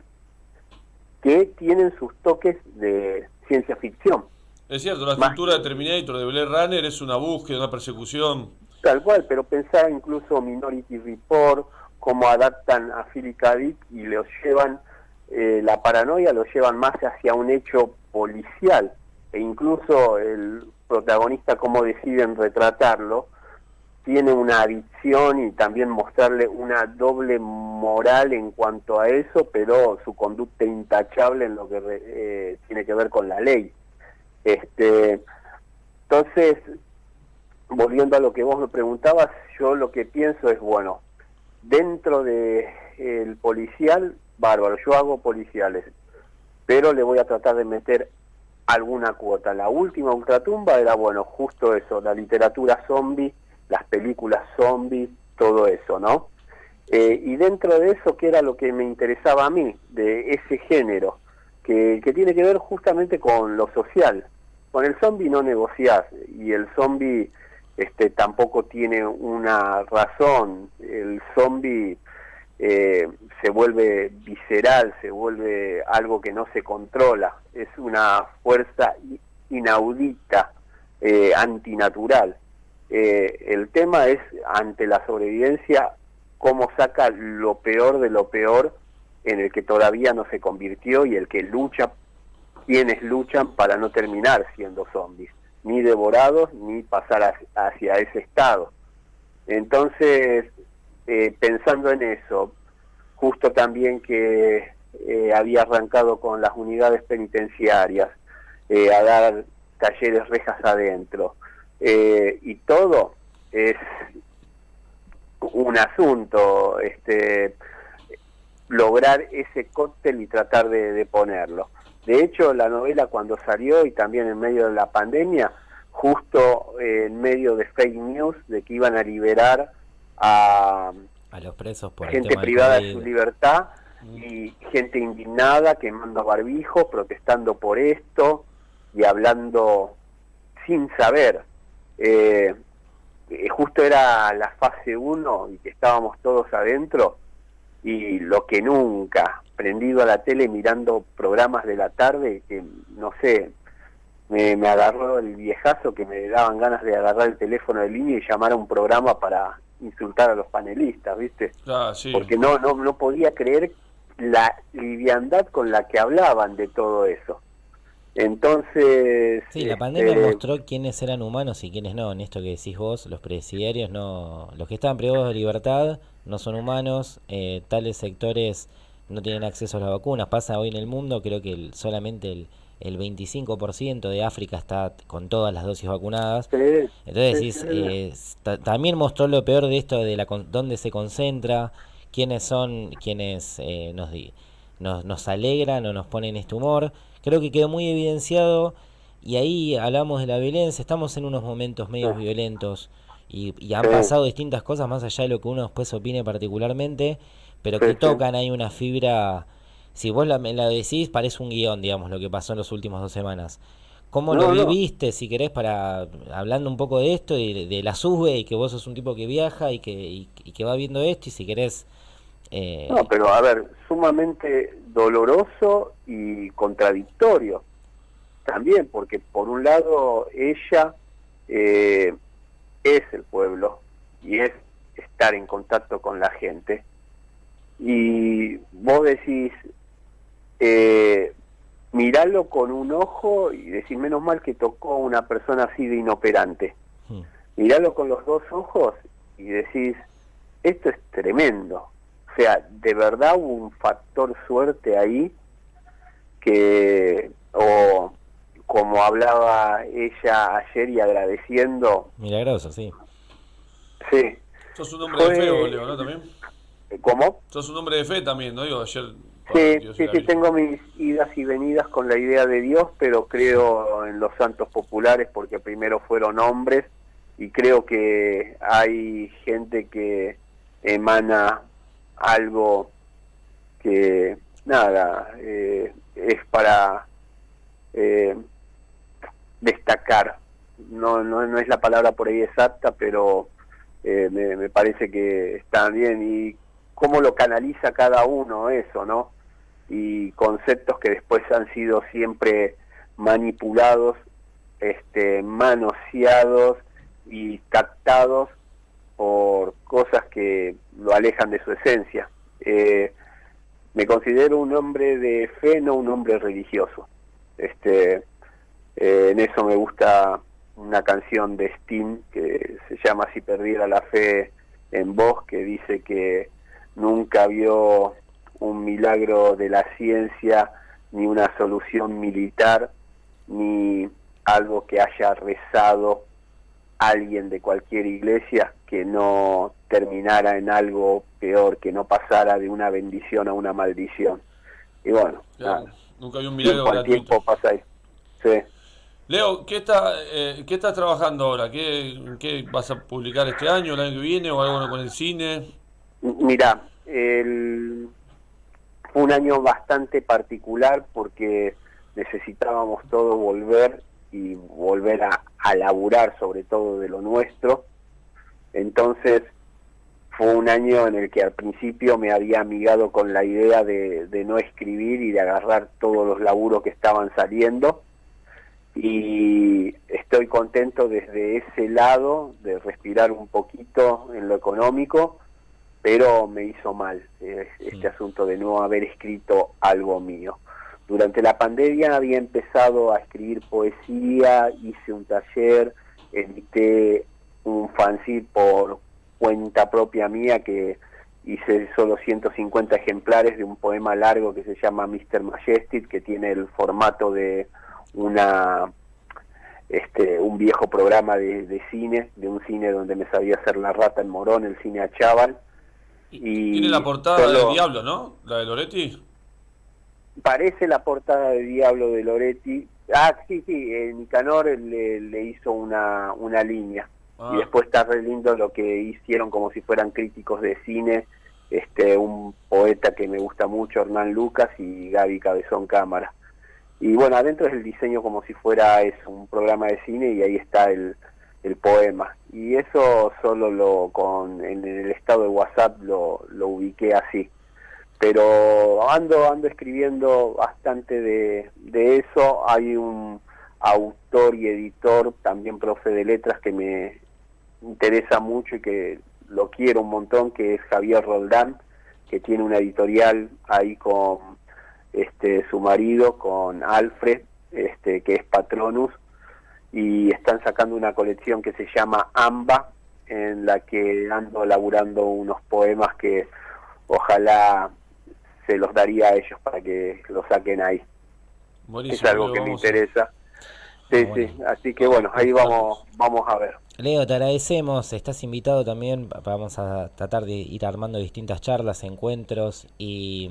que tienen sus toques de ciencia ficción. Es cierto, la Más- estructura de Terminator, de Blade Runner, es una búsqueda, una persecución. Tal cual, pero pensar incluso Minority Report, cómo adaptan a Philip K. Dick y los llevan, la paranoia lo llevan más hacia un hecho policial, e incluso el protagonista, cómo deciden retratarlo, tiene una adicción y también mostrarle una doble moral en cuanto a eso, pero su conducta intachable en lo que tiene que ver con la ley. Entonces, volviendo a lo que vos me preguntabas, yo lo que pienso es, bueno, dentro de el policial, bárbaro, yo hago policiales, pero le voy a tratar de meter alguna cuota. La última Ultratumba era, bueno, justo eso, la literatura zombie, las películas zombies, todo eso, ¿no? Y dentro de eso, ¿qué era lo que me interesaba a mí, de ese género? Que tiene que ver justamente con lo social. Con el zombie no negociás, y el zombie tampoco tiene una razón. El zombie se vuelve visceral, se vuelve algo que no se controla, es una fuerza inaudita, antinatural. El tema es, ante la sobrevivencia, cómo saca lo peor de lo peor en el que todavía no se convirtió y el que lucha, quienes luchan para no terminar siendo zombies, ni devorados, ni pasar hacia ese estado. Entonces, pensando en eso, justo también que había arrancado con las unidades penitenciarias, a dar talleres rejas adentro, y todo es un asunto, lograr ese cóctel y tratar de ponerlo. De hecho, la novela cuando salió y también en medio de la pandemia, justo en medio de fake news de que iban a liberar a los presos por el gente tema del privada de COVID. su libertad y gente indignada quemando barbijos, protestando por esto y hablando sin saber. Justo era la fase 1 y que estábamos todos adentro, y lo que nunca, prendido a la tele mirando programas de la tarde, que no sé, me agarró el viejazo que me daban ganas de agarrar el teléfono de línea y llamar a un programa para insultar a los panelistas, ¿viste? Ah, sí. Porque no podía creer la liviandad con la que hablaban de todo eso. Entonces... Sí, la pandemia mostró quiénes eran humanos y quiénes no. En esto que decís vos, los presidiarios no, los que estaban privados de libertad no son humanos, tales sectores no tienen acceso a las vacunas. Pasa hoy en el mundo, creo que solamente el 25% de África está con todas las dosis vacunadas. Sí, Entonces sí, decís, también mostró lo peor de esto, de dónde se concentra, quiénes son quienes nos alegran o nos ponen este humor. Creo que quedó muy evidenciado, y ahí hablamos de la violencia. Estamos en unos momentos medios violentos, y han sí, pasado distintas cosas más allá de lo que uno después opine particularmente, pero sí, que sí. tocan ahí una fibra. Si vos me la decís, parece un guión, digamos, lo que pasó en las últimas 2 semanas. ¿Cómo lo No, no. viviste, si querés, para hablando un poco de esto, de la SUBE, y que vos sos un tipo que viaja y que va viendo esto, y si querés... No, pero a ver, sumamente doloroso y contradictorio también, porque por un lado ella es el pueblo y es estar en contacto con la gente, y vos decís, miralo con un ojo y decís, menos mal que tocó una persona así de inoperante. Miralo con los dos ojos y decís, esto es tremendo. O sea, de verdad hubo un factor suerte ahí que, o como hablaba ella ayer y agradeciendo. Milagroso, sí. Sí. Sos un hombre de fe, vos, Leo, ¿no? También. ¿Cómo? Sos un hombre de fe también, ¿no? Digo, ayer... Sí, tengo mis idas y venidas con la idea de Dios, pero creo en los santos populares porque primero fueron hombres, y creo que hay gente que emana algo que, nada, es para destacar. No es la palabra por ahí exacta, pero me parece que está bien. Y cómo lo canaliza cada uno eso, ¿no? Y conceptos que después han sido siempre manipulados, manoseados y captados por cosas que lo alejan de su esencia. Me considero un hombre de fe, no un hombre religioso. En eso me gusta una canción de Sting que se llama Si perdiera la fe en vos, que dice que nunca vio un milagro de la ciencia, ni una solución militar, ni algo que haya rezado alguien de cualquier iglesia que no terminara en algo peor, que no pasara de una bendición a una maldición. Y bueno, claro, nunca hay un milagro al gratuito. tiempo pasa ahí. Sí. Leo, ¿qué estás trabajando ahora? ¿Qué vas a publicar este año, el año que viene, o algo con el cine? Mirá, fue un año bastante particular porque necesitábamos todos volver a laburar, sobre todo de lo nuestro. Entonces fue un año en el que al principio me había amigado con la idea de no escribir y de agarrar todos los laburos que estaban saliendo, y estoy contento desde ese lado de respirar un poquito en lo económico, pero me hizo mal este asunto de no haber escrito algo mío. Durante la pandemia había empezado a escribir poesía, hice un taller, edité un fanzine por cuenta propia mía que hice solo 150 ejemplares de un poema largo que se llama Mr. Majestic, que tiene el formato de un viejo programa de cine, de un cine donde me sabía hacer la rata en Morón, el cine Achával. Y tiene la portada de Diablo, ¿no? La de Loretti. Parece la portada de Diablo de Loretti. Ah, sí, Nicanor le hizo una línea. Y después está re lindo lo que hicieron como si fueran críticos de cine, un poeta que me gusta mucho, Hernán Lucas, y Gaby Cabezón Cámara. Y bueno, adentro es el diseño como si fuera un programa de cine, y ahí está el poema. Y eso solo en el estado de WhatsApp lo ubiqué así. Pero ando escribiendo bastante de eso. Hay un autor y editor, también profe de letras, que me interesa mucho y que lo quiero un montón, que es Javier Roldán, que tiene una editorial ahí con su marido, con Alfred, que es Patronus, y están sacando una colección que se llama Amba, en la que ando laburando unos poemas que ojalá se los daría a ellos para que lo saquen ahí. Buenísimo, es algo Leo, que me vamos a- interesa. Sí, Bueno. sí, así que bueno, ahí vamos a ver. Leo, te agradecemos, estás invitado también, vamos a tratar de ir armando distintas charlas, encuentros y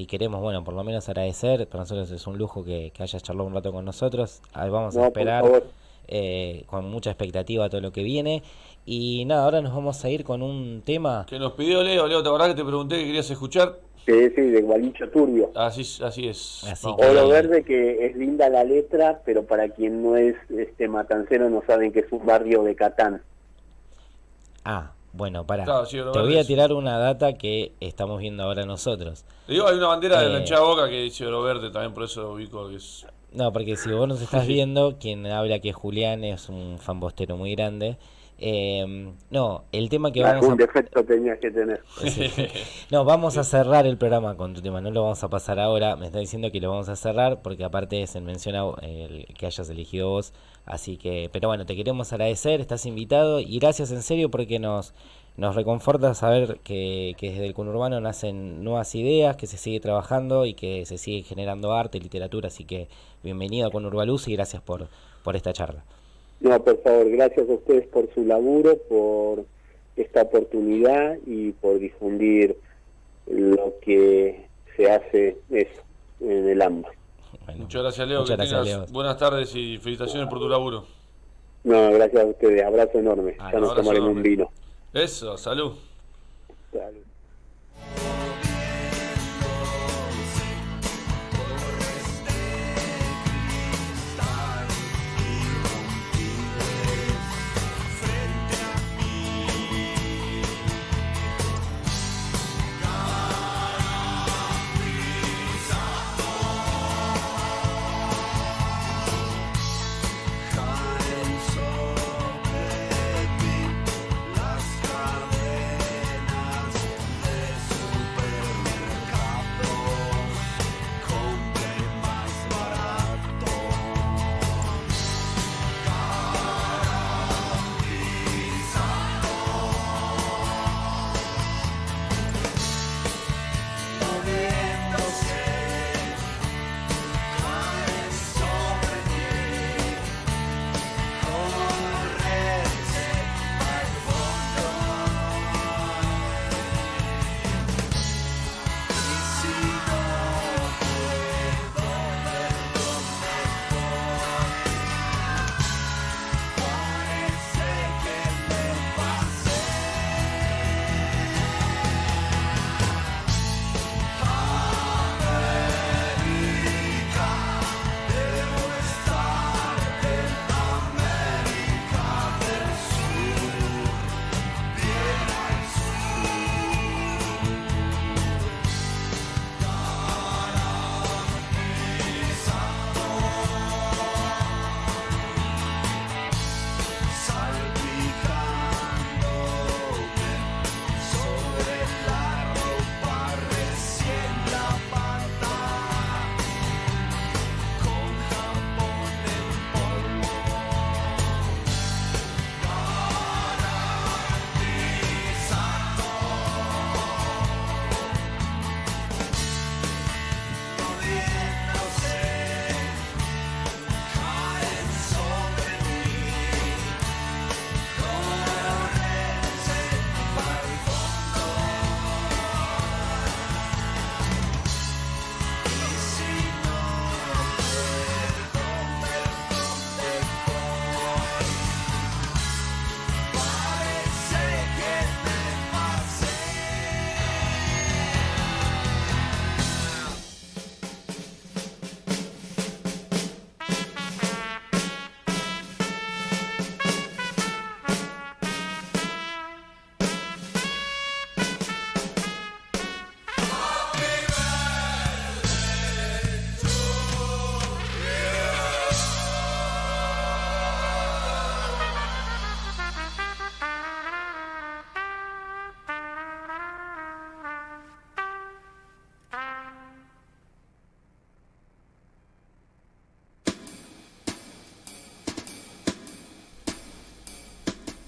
queremos, bueno, por lo menos agradecer, para nosotros es un lujo que hayas charlado un rato con nosotros, ahí vamos a No, por esperar favor. con mucha expectativa todo lo que viene y nada, ahora nos vamos a ir con un tema, Que nos pidió Leo. Leo, ¿te acordás que te pregunté que querías escuchar? Sí, sí, de Gualicho Turbio. Así es. Así Vamos. que- Oro Verde, que es linda la letra, pero para quien no es matancero no saben que es un barrio de Catán. bueno, pará, Claro, sí, Oro te voy Verde a es- tirar una data que estamos viendo ahora nosotros. Te digo, hay una bandera de la Eh. hinchada de Boca que dice Oro Verde, también por eso lo ubico que es... No, porque si vos nos estás viendo, quien habla que es Julián es un fanbostero muy grande. No, el tema que vamos Algún a... defecto tenías que tener. Sí. No, vamos a cerrar el programa con tu tema, no lo vamos a pasar ahora, me está diciendo que lo vamos a cerrar porque aparte se menciona el que hayas elegido vos, así que, pero bueno, te queremos agradecer, estás invitado y gracias en serio porque nos reconforta saber que desde el conurbano nacen nuevas ideas, que se sigue trabajando y que se sigue generando arte, literatura, así que bienvenido a Conurbaluz y gracias por esta charla. No, por favor, gracias a ustedes por su laburo, por esta oportunidad y por difundir lo que se hace eso, en el AMBA. Bueno, Muchas gracias, Leo. muchas Que gracias, tengas Leo. buenas tardes y felicitaciones por tu laburo. No, gracias a ustedes, abrazo enorme. Ah, Ya nos abrazo tomaremos un enorme. vino. Eso, salud. Salud.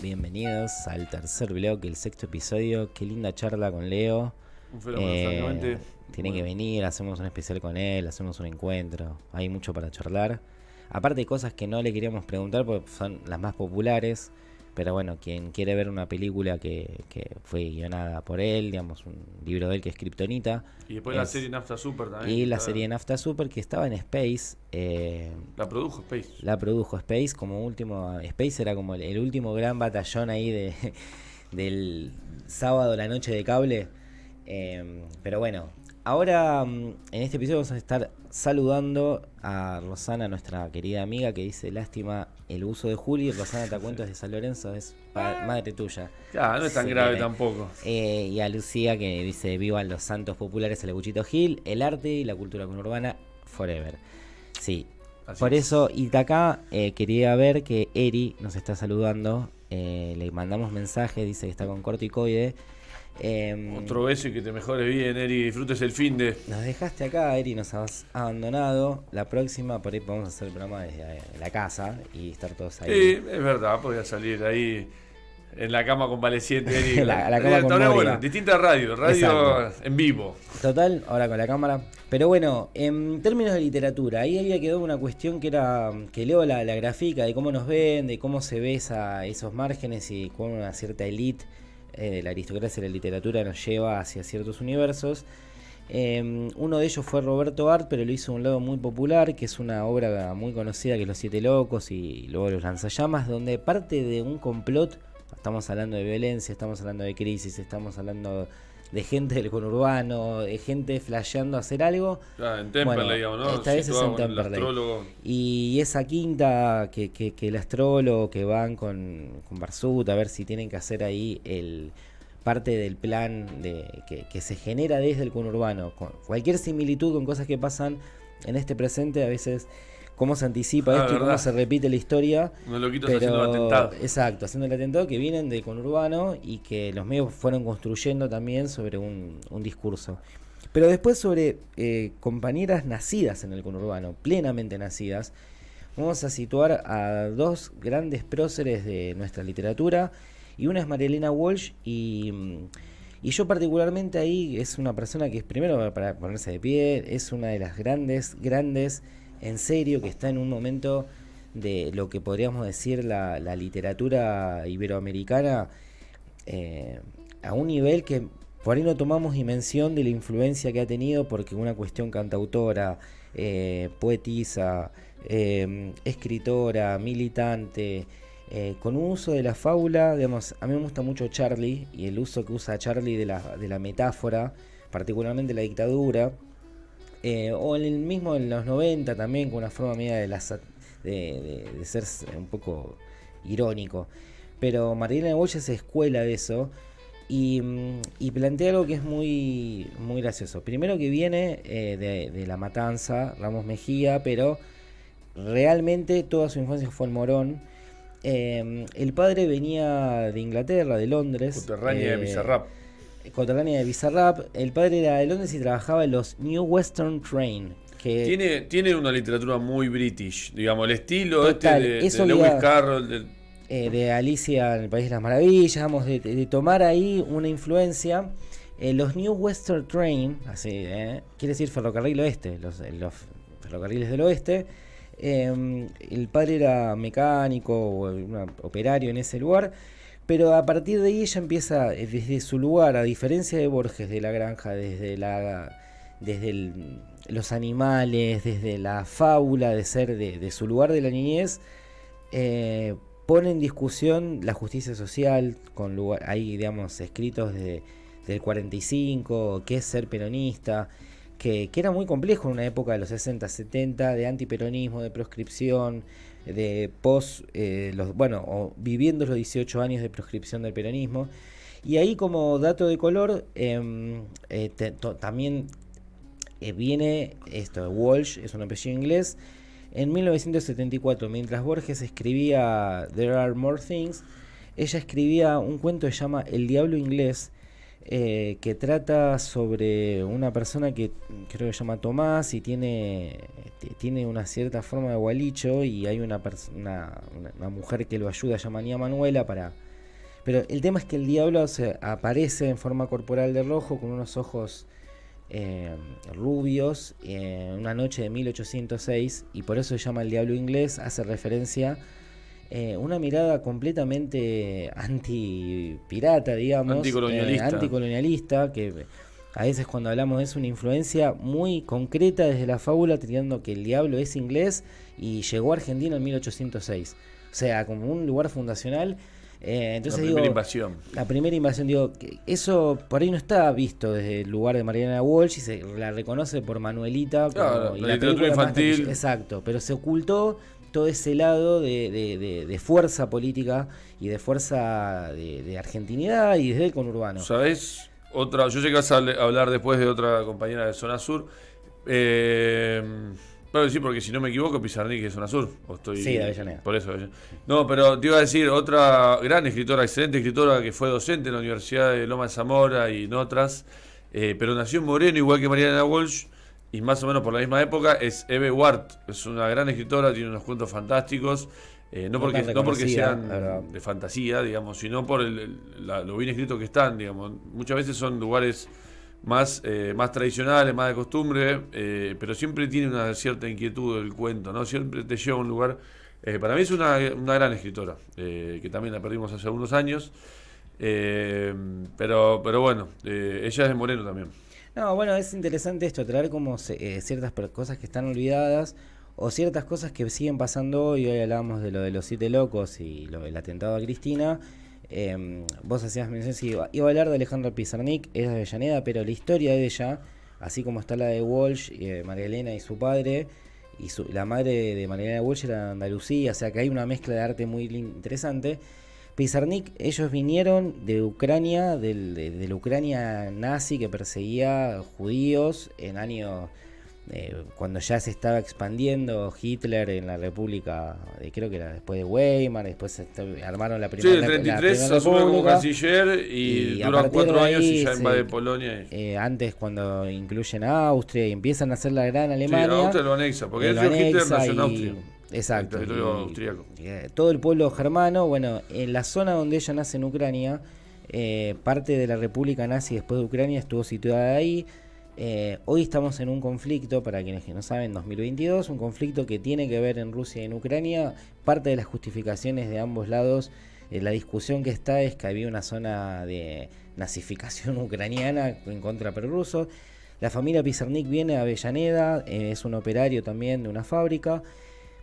Bienvenidos al tercer bloque, el sexto episodio. Qué linda charla con Leo. Un fenómeno, francamente. Tiene que venir, hacemos un especial con él, hacemos un encuentro. Hay mucho para charlar. Aparte de cosas que no le queríamos preguntar porque son las más populares. Pero bueno, quien quiere ver una película que fue guionada por él, digamos, un libro de él que es Kryptonita. Y después la serie Nafta Super también. Y la serie Nafta Super que estaba en Space. La produjo Space. La produjo Space como último. Space era como el último gran batallón ahí del sábado, la noche de cable. Pero bueno, ahora en este episodio vamos a estar saludando a Rosana, nuestra querida amiga, que dice: lástima el uso de Juli. Rosana Tacuentos de San Lorenzo es madre tuya. Ya, no es tan grave tampoco. Y a Lucía, que dice: vivan los santos populares, el Aguchito Gil, el arte y la cultura conurbana forever. Sí, así por es. Eso, y de acá quería ver que Eri nos está saludando. Le mandamos mensaje, dice que está con corticoide. Otro beso y que te mejores bien, Eri, disfrutes el finde. Nos dejaste acá, Eri, nos has abandonado. La próxima por ahí vamos a hacer el programa desde la casa y estar todos ahí. Sí, es verdad, podía salir ahí en la cama convaleciente, Eri. la cama con Moria. Bueno, distinta radio exacto. En vivo. Total, ahora con la cámara. Pero bueno, en términos de literatura, ahí había quedado una cuestión que era que leo la gráfica de cómo nos ven, de cómo se ve esos márgenes y cómo una cierta élite de la aristocracia de la literatura nos lleva hacia ciertos universos. Uno de ellos fue Roberto Art, pero lo hizo de un lado muy popular, que es una obra muy conocida, que es Los Siete Locos y luego Los Lanzallamas, donde parte de un complot, estamos hablando de violencia, estamos hablando de crisis, estamos hablando de gente del conurbano, de gente flasheando a hacer algo. Claro, en Temperley, digamos, ¿no? Esta vez es en Temperley. Y esa quinta que el astrólogo que van con Barsut a ver si tienen que hacer ahí parte del plan que se genera desde el conurbano. Con cualquier similitud con cosas que pasan en este presente, a veces cómo se anticipa esto y cómo se repite la historia. Unos loquitos haciendo el atentado. Exacto, haciendo el atentado, que vienen del conurbano y que los medios fueron construyendo también sobre un discurso. Pero después sobre compañeras nacidas en el conurbano, plenamente nacidas, vamos a situar a dos grandes próceres de nuestra literatura, y una es María Elena Walsh, y yo particularmente ahí es una persona que es, primero para ponerse de pie, es una de las grandes en serio, que está en un momento de lo que podríamos decir la literatura iberoamericana a un nivel que por ahí no tomamos dimensión de la influencia que ha tenido, porque una cuestión cantautora, poetisa, escritora, militante, con un uso de la fábula, digamos, a mí me gusta mucho Charlie y el uso que usa Charlie de la metáfora, particularmente la dictadura. O en el mismo en los 90 también, con una forma media de ser un poco irónico. Pero Marilena Walsh es escuela de eso y plantea algo que es muy, muy gracioso. Primero, que viene de La Matanza, Ramos Mejía, pero realmente toda su infancia fue en Morón. El padre venía de Inglaterra, de Londres. Coterránea de Bizarrap. Coterránea de Bizarrap. El padre era de Londres y trabajaba en los New Western Train. Que tiene una literatura muy british, digamos, el estilo total, de Lewis Carroll. De Alicia en el País de las Maravillas, vamos, de tomar ahí una influencia. Los New Western Train, así, quiere decir ferrocarril oeste, los ferrocarriles del oeste. El padre era mecánico o operario en ese lugar. Pero a partir de ahí ella empieza desde su lugar, a diferencia de Borges, de la granja, desde los animales, desde la fábula de ser de su lugar de la niñez, pone en discusión la justicia social, con hay, digamos, escritos del 45, qué es ser peronista, que era muy complejo en una época de los 60, 70, de antiperonismo, de proscripción, de viviendo los 18 años de proscripción del peronismo. Y ahí, como dato de color, también viene esto, Walsh, es un apellido inglés. En 1974, mientras Borges escribía There Are More Things, ella escribía un cuento que se llama El Diablo Inglés, que trata sobre una persona que creo que se llama Tomás y tiene una cierta forma de gualicho, y hay una mujer que lo ayuda, llama Manuela, Pero el tema es que el diablo aparece en forma corporal de rojo con unos ojos rubios en una noche de 1806, y por eso se llama el diablo inglés. Hace referencia una mirada completamente anti-pirata, digamos, anticolonialista, que a veces cuando hablamos es una influencia muy concreta desde la fábula, teniendo que el diablo es inglés y llegó a Argentina en 1806, o sea, como un lugar fundacional. Entonces la primera invasión, digo, que eso por ahí no está visto desde el lugar de Mariana Walsh y se la reconoce por Manuelita, claro, y la literatura infantil. Exacto, pero se ocultó todo ese lado de fuerza política y de fuerza de argentinidad y desde el conurbano. ¿Sabés? Yo sé que vas a hablar después de otra compañera de Zona Sur. Claro, sí, porque si no me equivoco, Pizarnik es Zona Sur. Sí, de Avellaneda. Por eso. No, pero te iba a decir, otra gran escritora, excelente escritora, que fue docente en la Universidad de Loma de Zamora y en otras, pero nació en Moreno, igual que Mariana Walsh, y más o menos por la misma época, es Eve Ward. Es una gran escritora, tiene unos cuentos fantásticos. No porque sean de fantasía, digamos, sino por lo bien escrito que están, digamos. Muchas veces son lugares más tradicionales, más de costumbre, pero siempre tiene una cierta inquietud del cuento, ¿no? Siempre te lleva a un lugar. Para mí es una gran escritora, que también la perdimos hace algunos años, pero bueno, ella es de Moreno también. No, bueno, es interesante esto, traer como ciertas cosas que están olvidadas o ciertas cosas que siguen pasando hoy. Hoy hablábamos de lo de los 7 locos y el atentado a Cristina. Vos hacías mención, sí, iba a hablar de Alejandra Pizarnik, es de Avellaneda, pero la historia de ella, así como está la de Walsh, María Elena y su padre, y la madre de María Elena Walsh era de Andalucía, o sea que hay una mezcla de arte muy interesante. Pizarnik, ellos vinieron de Ucrania, de la Ucrania nazi que perseguía judíos en años cuando ya se estaba expandiendo Hitler en la República, creo que era después de Weimar, después armaron la primera. Sí, el 33 se asume como canciller y duran 4 años y ya invade Polonia. Antes, cuando incluyen a Austria y empiezan a hacer la gran Alemania. Sí, Austria lo anexa, porque Hitler nació en Austria. Exacto. El territorio austríaco. Todo el pueblo germano, bueno, en la zona donde ella nace en Ucrania, parte de la República Nazi después de Ucrania estuvo situada ahí. Hoy estamos en un conflicto, para quienes que no saben, 2022, un conflicto que tiene que ver en Rusia y en Ucrania. Parte de las justificaciones de ambos lados, la discusión que está es que había una zona de nazificación ucraniana en contra prorruso. La familia Pizarnik viene a Avellaneda, es un operario también de una fábrica.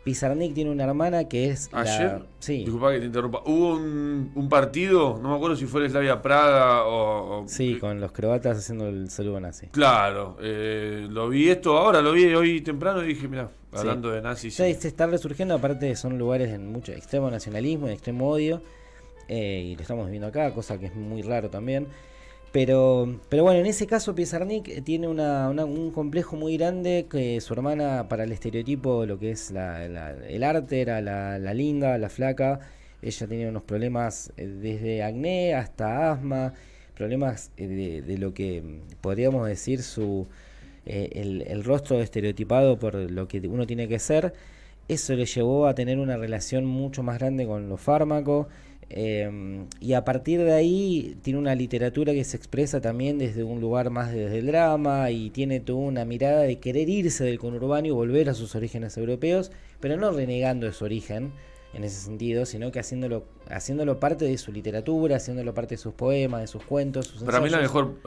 Pizarnik tiene una hermana que es ¿ayer? Sí. Disculpa que te interrumpa. Hubo un partido, no me acuerdo si fue el Slavia Praga o... Sí, con los croatas haciendo el saludo nazi. Claro, lo vi hoy temprano y dije, mirá, hablando de nazis. Sí, se está resurgiendo, aparte son lugares en mucho extremo nacionalismo, en extremo odio, y lo estamos viendo acá, cosa que es muy raro también. Pero bueno, en ese caso Pizarnik tiene un complejo muy grande, que su hermana, para el estereotipo, lo que es el arte, era la linda, la flaca. Ella tenía unos problemas desde acné hasta asma, problemas de lo que podríamos decir el rostro estereotipado por lo que uno tiene que ser. Eso le llevó a tener una relación mucho más grande con los fármacos. Y a partir de ahí tiene una literatura que se expresa también desde un lugar más desde el drama, y tiene toda una mirada de querer irse del conurbano y volver a sus orígenes europeos, pero no renegando de su origen en ese sentido, sino que haciéndolo parte de su literatura, haciéndolo parte de sus poemas, de sus cuentos, sus ensayos. Para mí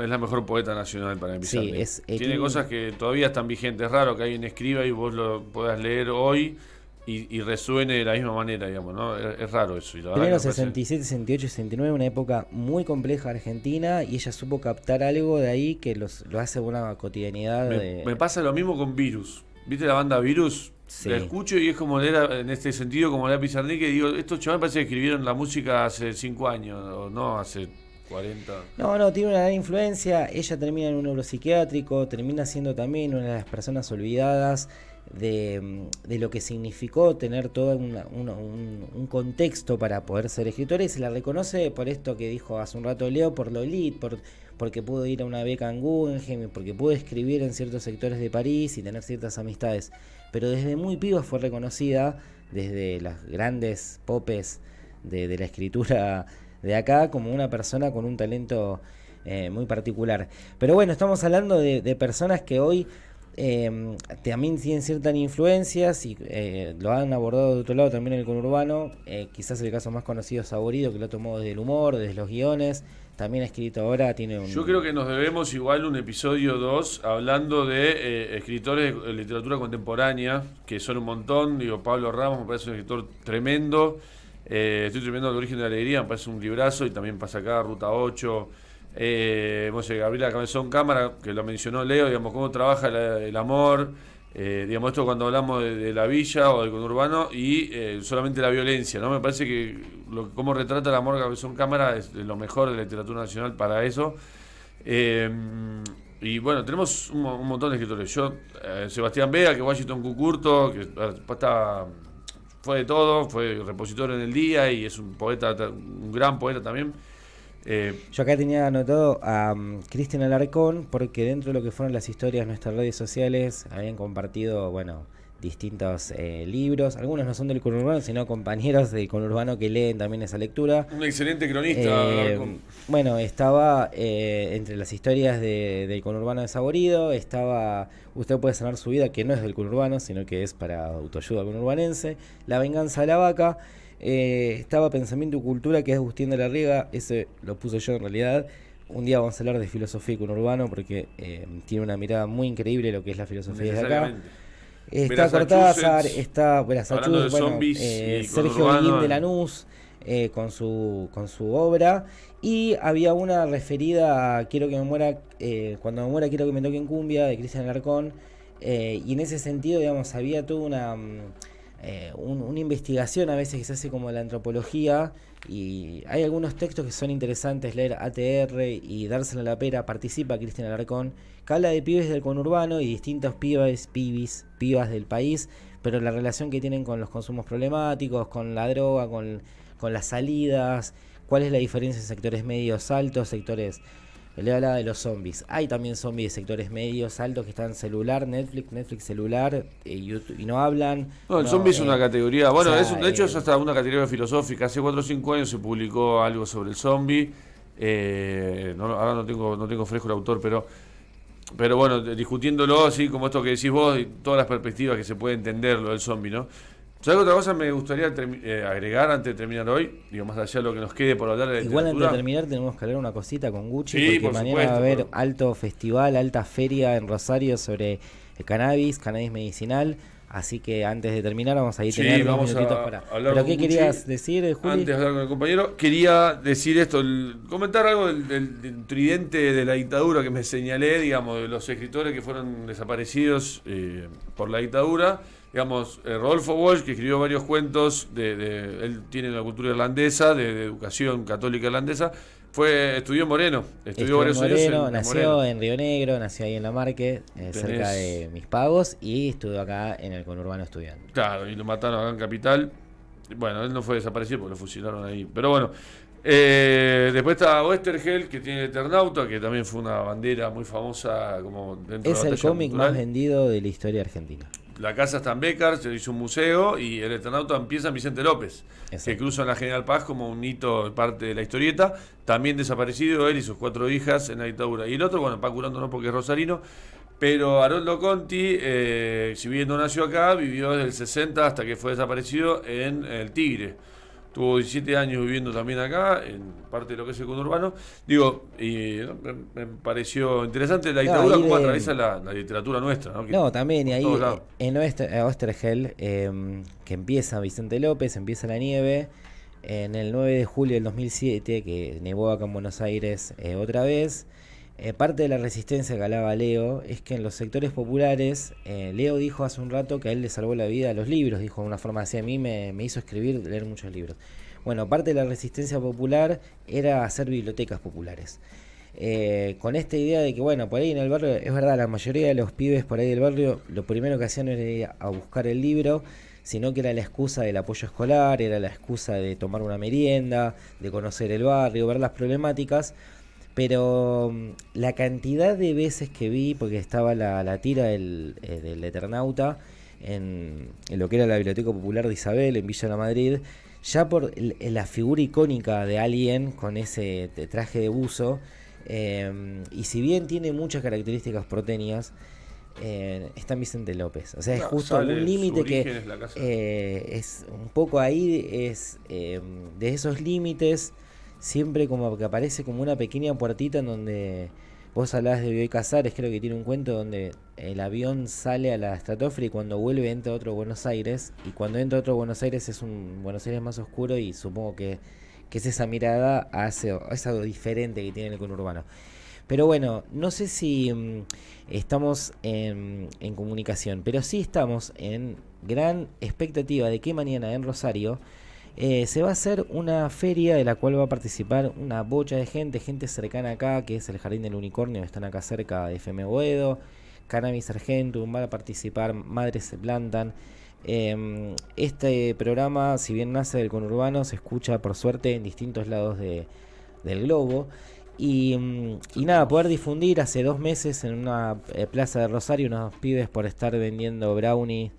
es la mejor poeta nacional para empezar. Sí, tiene cosas que todavía están vigentes. Es raro que alguien escriba y vos lo puedas leer hoy y resuene de la misma manera, digamos, ¿no? Es raro eso. Primero 67, 68, 69, una época muy compleja Argentina, y ella supo captar algo de ahí que lo hace una cotidianidad. Me pasa lo mismo con Virus. ¿Viste la banda Virus? Sí. La escucho y es como leer, en este sentido, como leer Pizarnik, que digo, estos chavales parece que escribieron la música hace 5 años, o no, hace 40. No, tiene una gran influencia. Ella termina en un neuropsiquiátrico, termina siendo también una de las personas olvidadas de lo que significó tener todo un contexto para poder ser escritora, y se la reconoce por esto que dijo hace un rato Leo, por lo elite, porque pudo ir a una beca en Guggenheim, porque pudo escribir en ciertos sectores de París y tener ciertas amistades, pero desde muy piba fue reconocida desde las grandes popes de la escritura de acá como una persona con un talento muy particular. Pero bueno, estamos hablando de personas que hoy también tienen ciertas influencias y lo han abordado de otro lado también en el conurbano. Quizás el caso más conocido es Saborido, que lo tomó desde el humor, desde los guiones. También ha escrito ahora, tiene un... Yo creo que nos debemos igual un episodio 2 hablando de escritores de literatura contemporánea, que son un montón. Digo, Pablo Ramos me parece un escritor tremendo. Estoy tremendo El origen de la alegría, me parece un librazo, y también pasa acá Ruta 8. Gabriela Cabezón Cámara, que lo mencionó Leo, digamos, cómo trabaja el amor, digamos, esto cuando hablamos de la villa o del conurbano y solamente la violencia, ¿no? Me parece que cómo retrata el amor Cabezón Cámara es de lo mejor de la literatura nacional para eso. Y bueno, tenemos un montón de escritores. Yo, Sebastián Vega, que Washington Cucurto, que fue de todo, fue repositor en El Día y es un poeta, un gran poeta también. Yo acá tenía anotado a Cristian Alarcón, porque dentro de lo que fueron las historias de nuestras redes sociales habían compartido, bueno, distintos libros. Algunos no son del conurbano, sino compañeros del conurbano que leen también esa lectura. Un excelente cronista. Bueno, estaba entre las historias del conurbano de Saborido, estaba Usted puede sanar su vida, que no es del conurbano, sino que es para autoayuda conurbanense. La venganza de la vaca. Estaba Pensamiento y Cultura, que es Agustín de la Riega, ese lo puse yo en realidad. Un día vamos a hablar de filosofía y conurbano, porque tiene una mirada muy increíble lo que es la filosofía de acá. Está Cortázar, está Massachusetts, bueno, Sergio Guillén de Lanús con su obra, y había una referida a Quiero que me muera, cuando me muera quiero que me toquen cumbia, de Cristian Alarcón, y en ese sentido, digamos, había toda una investigación a veces que se hace como de la antropología, y hay algunos textos que son interesantes leer. ATR y Dársela a la Pera, participa Cristian Alarcón, que habla de pibes del conurbano y distintos pibas del país, pero la relación que tienen con los consumos problemáticos, con la droga, con las salidas, cuál es la diferencia en sectores medios altos, sectores... Le hablaba de los zombies. Hay también zombies de sectores medios altos que están en celular, Netflix celular, YouTube, y no hablan. No, el zombie es una categoría. Bueno, o sea, de hecho es hasta una categoría filosófica. Hace 4 o 5 años se publicó algo sobre el zombie. Ahora no tengo fresco el autor, pero bueno, discutiéndolo así como esto que decís vos y todas las perspectivas que se puede entender lo del zombie, ¿no? ¿Sabes otra cosa me gustaría agregar antes de terminar hoy? Digo, más allá de lo que nos quede por hablar de la igual literatura. Antes de terminar tenemos que hablar una cosita con Gucci, sí, porque por mañana supuesto, va a haber alto festival, alta feria en Rosario sobre el cannabis medicinal. Así que antes de terminar vamos a ir tener unos minutitos para hablar. ¿Pero qué querías decir, Juli? Antes de hablar con el compañero, quería decir esto, comentar algo del tridente de la dictadura que me señalé, digamos, de los escritores que fueron desaparecidos por la dictadura. Digamos, Rodolfo Walsh, que escribió varios cuentos, él tiene la cultura irlandesa, de educación católica irlandesa, estudió en Moreno, estudió varios años nació en Río Negro, nació ahí en La Marque, cerca de Mis Pagos, y estuvo acá en el conurbano estudiando. Claro, y lo mataron acá en Capital. Bueno, él no fue desaparecido porque lo fusilaron ahí. Pero bueno, después está Oesterheld, que tiene el Eternauta, que también fue una bandera muy famosa como dentro de la batalla. Es el cómic más vendido de la historia argentina. La casa está en Bécar, se hizo un museo, y el Eternauta empieza en Vicente López, que cruza en la General Paz como un hito, parte de la historieta. También desaparecido él y sus 4 hijas en la dictadura. Y el otro, bueno, Paco Urando no, porque es rosarino, pero Haroldo Conti, si bien no nació acá, vivió desde el 60 hasta que fue desaparecido en el Tigre. Tuvo 17 años viviendo también acá, en parte de lo que es el conurbano. Digo, y me pareció interesante la dictadura, cómo atraviesa la literatura nuestra, ¿no? No, también, y ahí en Oesterheld, que empieza Vicente López, empieza la nieve, en el 9 de julio del 2007, que nevó acá en Buenos Aires otra vez. Parte de la resistencia que hablaba Leo es que en los sectores populares, Leo dijo hace un rato que a él le salvó la vida a los libros, dijo de una forma así, a mí me hizo leer muchos libros. Bueno, parte de la resistencia popular era hacer bibliotecas populares. Con esta idea de que, bueno, por ahí en el barrio, es verdad, la mayoría de los pibes por ahí del barrio, lo primero que hacían era ir a buscar el libro, sino que era la excusa del apoyo escolar, era la excusa de tomar una merienda, de conocer el barrio, ver las problemáticas. Pero la cantidad de veces que vi, porque estaba la tira del Eternauta en lo que era la Biblioteca Popular de Isabel, en Villa La Madrid, ya por la figura icónica de alguien con ese traje de buzo, y si bien tiene muchas características porteñas, está en Vicente López. O sea, es justo un límite que es un poco ahí, es de esos límites, siempre como que aparece como una pequeña puertita en donde vos hablabas de Bioy Casares, creo que tiene un cuento donde el avión sale a la estratosfera y cuando vuelve entra otro Buenos Aires, y cuando entra otro Buenos Aires es un Buenos Aires más oscuro, y supongo que es esa mirada hace es algo diferente que tiene el conurbano. Pero bueno, no sé si estamos en comunicación, pero sí estamos en gran expectativa de que mañana en Rosario se va a hacer una feria de la cual va a participar una bocha de gente cercana acá, que es el Jardín del Unicornio, están acá cerca de FM Boedo, Cannabis Argentum, va a participar Madres se Plantan. Este programa, si bien nace del conurbano, se escucha por suerte en distintos lados del globo. Y nada, poder difundir hace 2 meses en una plaza de Rosario, unos pibes por estar vendiendo brownies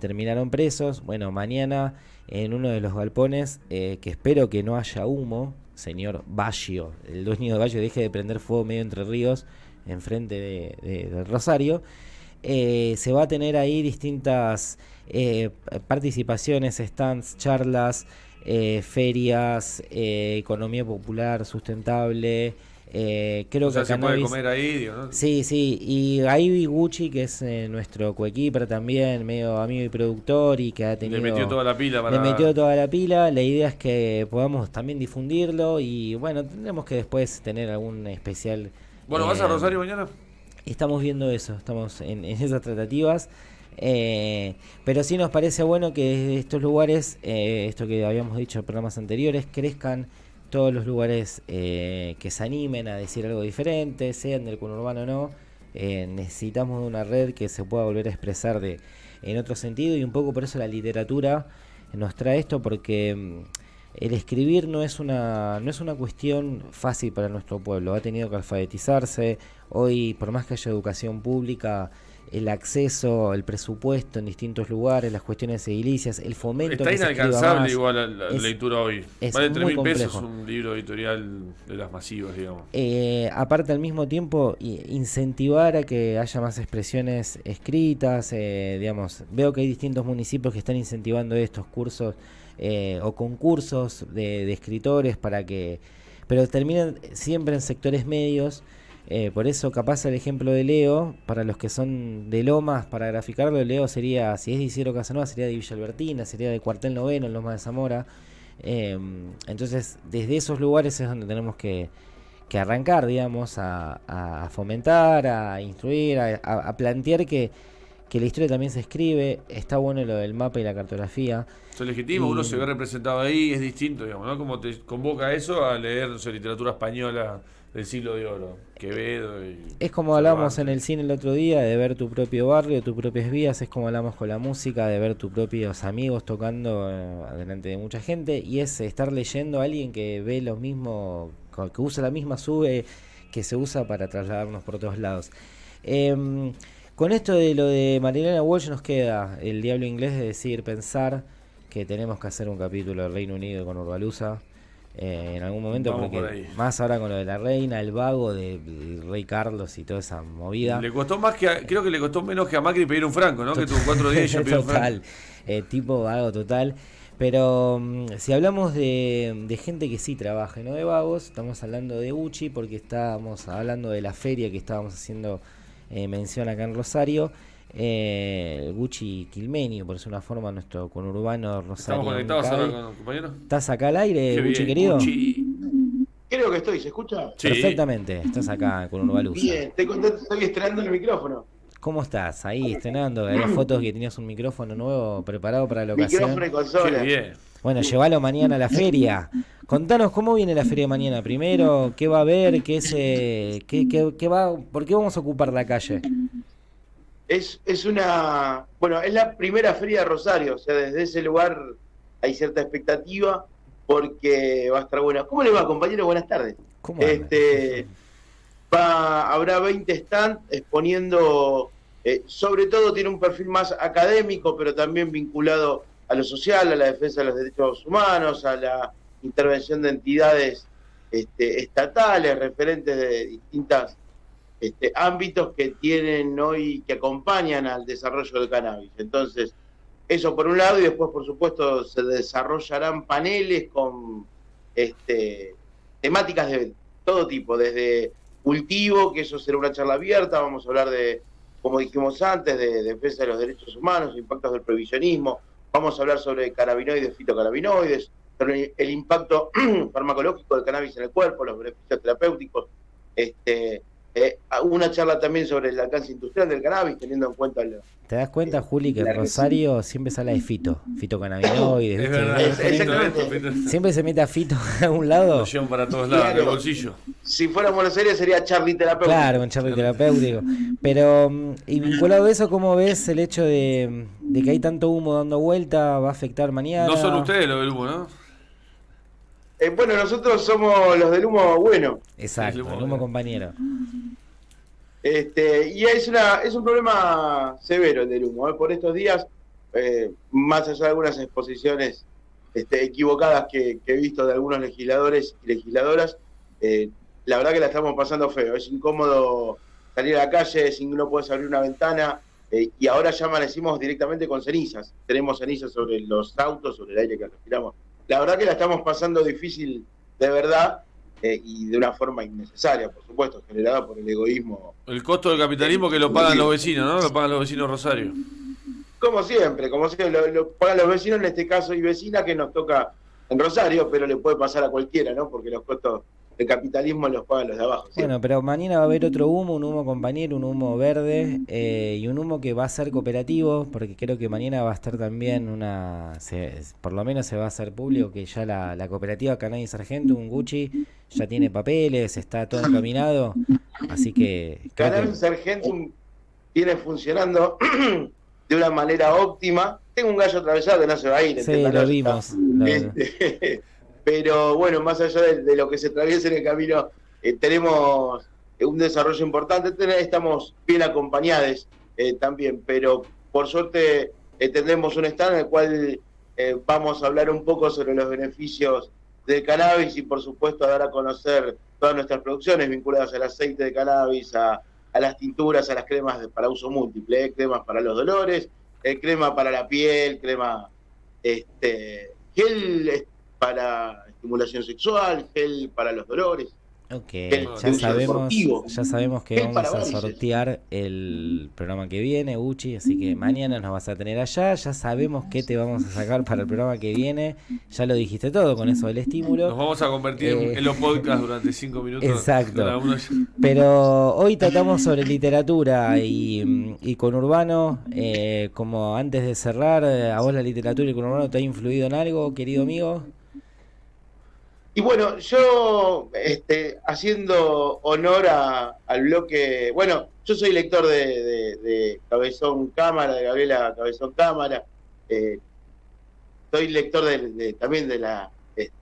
terminaron presos. Bueno, mañana en uno de los galpones, que espero que no haya humo, señor Baggio, el dueño de Baggio, deje de prender fuego medio Entre Ríos, enfrente de Rosario. Se va a tener ahí distintas participaciones, stands, charlas, ferias, economía popular sustentable, creo que se puede comer ahí, digo, ¿no? Sí, y ahí Gucci, que es nuestro coequiper también, medio amigo y productor, y que ha tenido... Le metió toda la pila. La idea es que podamos también difundirlo, y bueno, tendremos que después tener algún especial. Bueno, ¿vas a Rosario mañana? Estamos viendo eso, estamos en esas tratativas. Pero sí nos parece bueno que estos lugares, esto que habíamos dicho en programas anteriores, crezcan todos los lugares que se animen a decir algo diferente, sean del conurbano o no. Necesitamos una red que se pueda volver a expresar en otro sentido, y un poco por eso la literatura nos trae esto, porque el escribir no es una cuestión fácil para nuestro pueblo. Ha tenido que alfabetizarse. Hoy, por más que haya educación pública, el acceso, el presupuesto en distintos lugares, las cuestiones edilicias, el fomento. Está inalcanzable igual la lectura hoy. Vale 3.000 pesos un libro editorial de las masivas, digamos. Aparte, al mismo tiempo, incentivar a que haya más expresiones escritas. Digamos, veo que hay distintos municipios que están incentivando estos cursos o concursos de escritores pero terminan siempre en sectores medios. Por eso capaz el ejemplo de Leo, para los que son de Lomas, para graficarlo, Leo sería, si es de Isidro Casanova, sería de Villa Albertina, sería de Cuartel Noveno, en Lomas de Zamora. Entonces, desde esos lugares es donde tenemos que arrancar, digamos, a fomentar, a instruir, a plantear que la historia también se escribe. Está bueno lo del mapa y la cartografía. Se legitima, uno se ve representado ahí, es distinto, digamos, ¿no? Como te convoca eso a leer, no sé, literatura española del siglo de oro, Quevedo y... Es como hablábamos en el cine el otro día, de ver tu propio barrio, tus propias vías. Es como hablamos con la música, de ver tus propios amigos tocando delante de mucha gente, y es estar leyendo a alguien que ve lo mismo, que usa la misma sube que se usa para trasladarnos por todos lados. Con esto de lo de Marilena Walsh nos queda el diablo inglés de decir, pensar que tenemos que hacer un capítulo del Reino Unido con Urbalusa en algún momento. Vamos porque más ahora con lo de la reina, el vago del rey Carlos y toda esa movida. Le costó más creo que le costó menos que a Macri pedir un franco, ¿no? Total, que tuvo 4 días y ya pidió un franco. Tipo vago total. Pero si hablamos de gente que sí trabaja y no de vagos, estamos hablando de Gucci, porque estábamos hablando de la feria que estábamos haciendo mención acá en Rosario. Gucci Quilmenio, por decir una forma, nuestro conurbano Rosario. ¿Estamos conectados ahora, compañero? ¿Estás acá al aire, Qué Gucci bien, querido? Gucci. Creo que estoy, ¿se escucha? Sí. Perfectamente, estás acá con Urbalusa. Bien, te contento, estoy estrenando el micrófono. ¿Cómo estás? Ahí estrenando, había fotos que tenías un micrófono nuevo preparado para la ocasión. Micrófono y consola. Qué bien. Bueno, llévalo mañana a la feria. Contanos cómo viene la feria de mañana. Primero, ¿qué va a haber? ¿Qué va? ¿Por qué vamos a ocupar la calle? Es la primera feria de Rosario, o sea, desde ese lugar hay cierta expectativa porque va a estar buena. ¿Cómo le va, compañero? Buenas tardes. ¿Cómo Habrá 20 stands exponiendo, sobre todo tiene un perfil más académico, pero también vinculado lo social, a la defensa de los derechos humanos, a la intervención de entidades estatales, referentes de distintos ámbitos que tienen hoy, que acompañan al desarrollo del cannabis. Entonces, eso por un lado, y después, por supuesto, se desarrollarán paneles con temáticas de todo tipo, desde cultivo, que eso será una charla abierta, vamos a hablar de, como dijimos antes, de defensa de los derechos humanos, impactos del prohibicionismo, vamos a hablar sobre cannabinoides, fitocannabinoides, sobre el impacto farmacológico del cannabis en el cuerpo, los beneficios terapéuticos, una charla también sobre el alcance industrial del cannabis, teniendo en cuenta... ¿Te das cuenta, Juli, que en Rosario siempre se habla de fitocannabinoides? Es verdad, exactamente. Siempre se mete a fito a un lado. Lo llevan para todos lados, Claro. en el bolsillo. Si fuera Buenos Aires sería charly terapéutico. Claro, un charly terapéutico. Pero, y vinculado a eso, ¿cómo ves el hecho de que hay tanto humo dando vuelta? ¿Va a afectar mañana? No son ustedes los del humo, ¿no? Bueno, nosotros somos los del humo bueno. Exacto, el humo compañero. Y es un problema severo el del humo. Por estos días, más allá de algunas exposiciones equivocadas que he visto de algunos legisladores y legisladoras, la verdad que la estamos pasando feo. Es incómodo salir a la calle, no puedes abrir una ventana, y ahora ya amanecimos directamente con cenizas. Tenemos cenizas sobre los autos, sobre el aire que respiramos. La verdad que la estamos pasando difícil de verdad, y de una forma innecesaria, por supuesto, generada por el egoísmo. El costo del capitalismo que lo pagan los vecinos, ¿no? Lo pagan los vecinos de Rosario. Como siempre, lo pagan los vecinos, en este caso y vecina, que nos toca en Rosario, pero le puede pasar a cualquiera, ¿no? Porque los costos del capitalismo los pagan los de abajo. ¿Sí? Bueno, pero mañana va a haber otro humo, un humo compañero, un humo verde, y un humo que va a ser cooperativo, porque creo que mañana va a estar también por lo menos se va a hacer público que ya la cooperativa Cannabis Argentum, Gucci, ya tiene papeles, está todo encaminado, así que... Cannabis Argentum viene funcionando de una manera óptima. Tengo un gallo atravesado que no se va a ir. Sí, lo vimos. Pero bueno, más allá de lo que se atraviesa en el camino, tenemos un desarrollo importante, estamos bien acompañados también, pero por suerte tendremos un stand en el cual vamos a hablar un poco sobre los beneficios del cannabis y por supuesto a dar a conocer todas nuestras producciones vinculadas al aceite de cannabis, a las tinturas, a las cremas para uso múltiple, cremas para los dolores, crema para la piel, crema gel para estimulación sexual, gel para los dolores. Ok, Gel ya deportivo. sabemos que Gel vamos para a varices. sortear el programa que viene, Uchi, así que mañana nos vas a tener allá, ya sabemos qué te vamos a sacar para el programa que viene, ya lo dijiste todo con eso del estímulo. Nos vamos a convertir en los podcasts durante 5 minutos. Exacto. Cada uno. Pero hoy tratamos sobre literatura y conurbano, como antes de cerrar, ¿a vos la literatura y el conurbano te ha influido en algo, querido amigo? Y bueno, yo haciendo honor al bloque, bueno, yo soy lector de Cabezón Cámara, de Gabriela Cabezón Cámara, soy lector también de la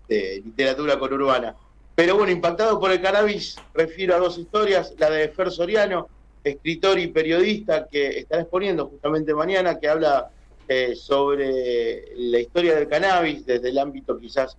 literatura conurbana, pero bueno, impactado por el cannabis, refiero a dos historias, la de Fer Soriano, escritor y periodista que estará exponiendo justamente mañana, que habla sobre la historia del cannabis desde el ámbito quizás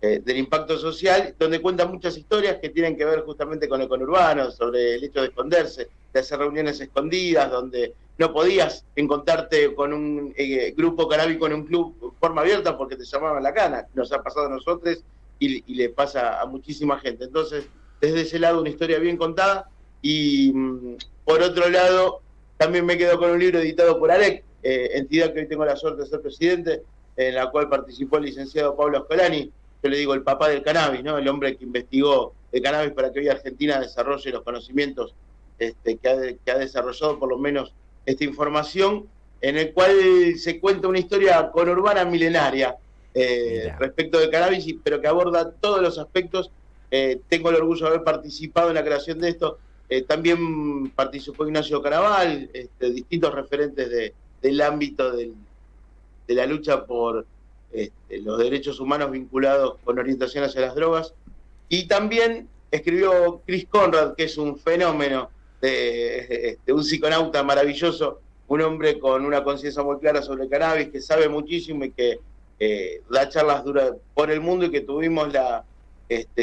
del impacto social, donde cuenta muchas historias que tienen que ver justamente con el conurbano, sobre el hecho de esconderse, de hacer reuniones escondidas, donde no podías encontrarte con un grupo canábico en un club de forma abierta porque te llamaban la cana. Nos ha pasado a nosotros y le pasa a muchísima gente. Entonces, desde ese lado, una historia bien contada. Y por otro lado, también me quedo con un libro editado por ALEC, entidad que hoy tengo la suerte de ser presidente, en la cual participó el licenciado Pablo Ascolani. Yo le digo el papá del cannabis, ¿no? El hombre que investigó el cannabis para que hoy Argentina desarrolle los conocimientos que ha desarrollado por lo menos esta información, en el cual se cuenta una historia conurbana milenaria respecto del cannabis, pero que aborda todos los aspectos. Tengo el orgullo de haber participado en la creación de esto. También participó Ignacio Caraval, distintos referentes del ámbito de la lucha por los derechos humanos vinculados con orientación hacia las drogas. Y también escribió Chris Conrad, que es un fenómeno, un psiconauta maravilloso, un hombre con una conciencia muy clara sobre el cannabis, que sabe muchísimo y que da charlas duras por el mundo, y que tuvimos la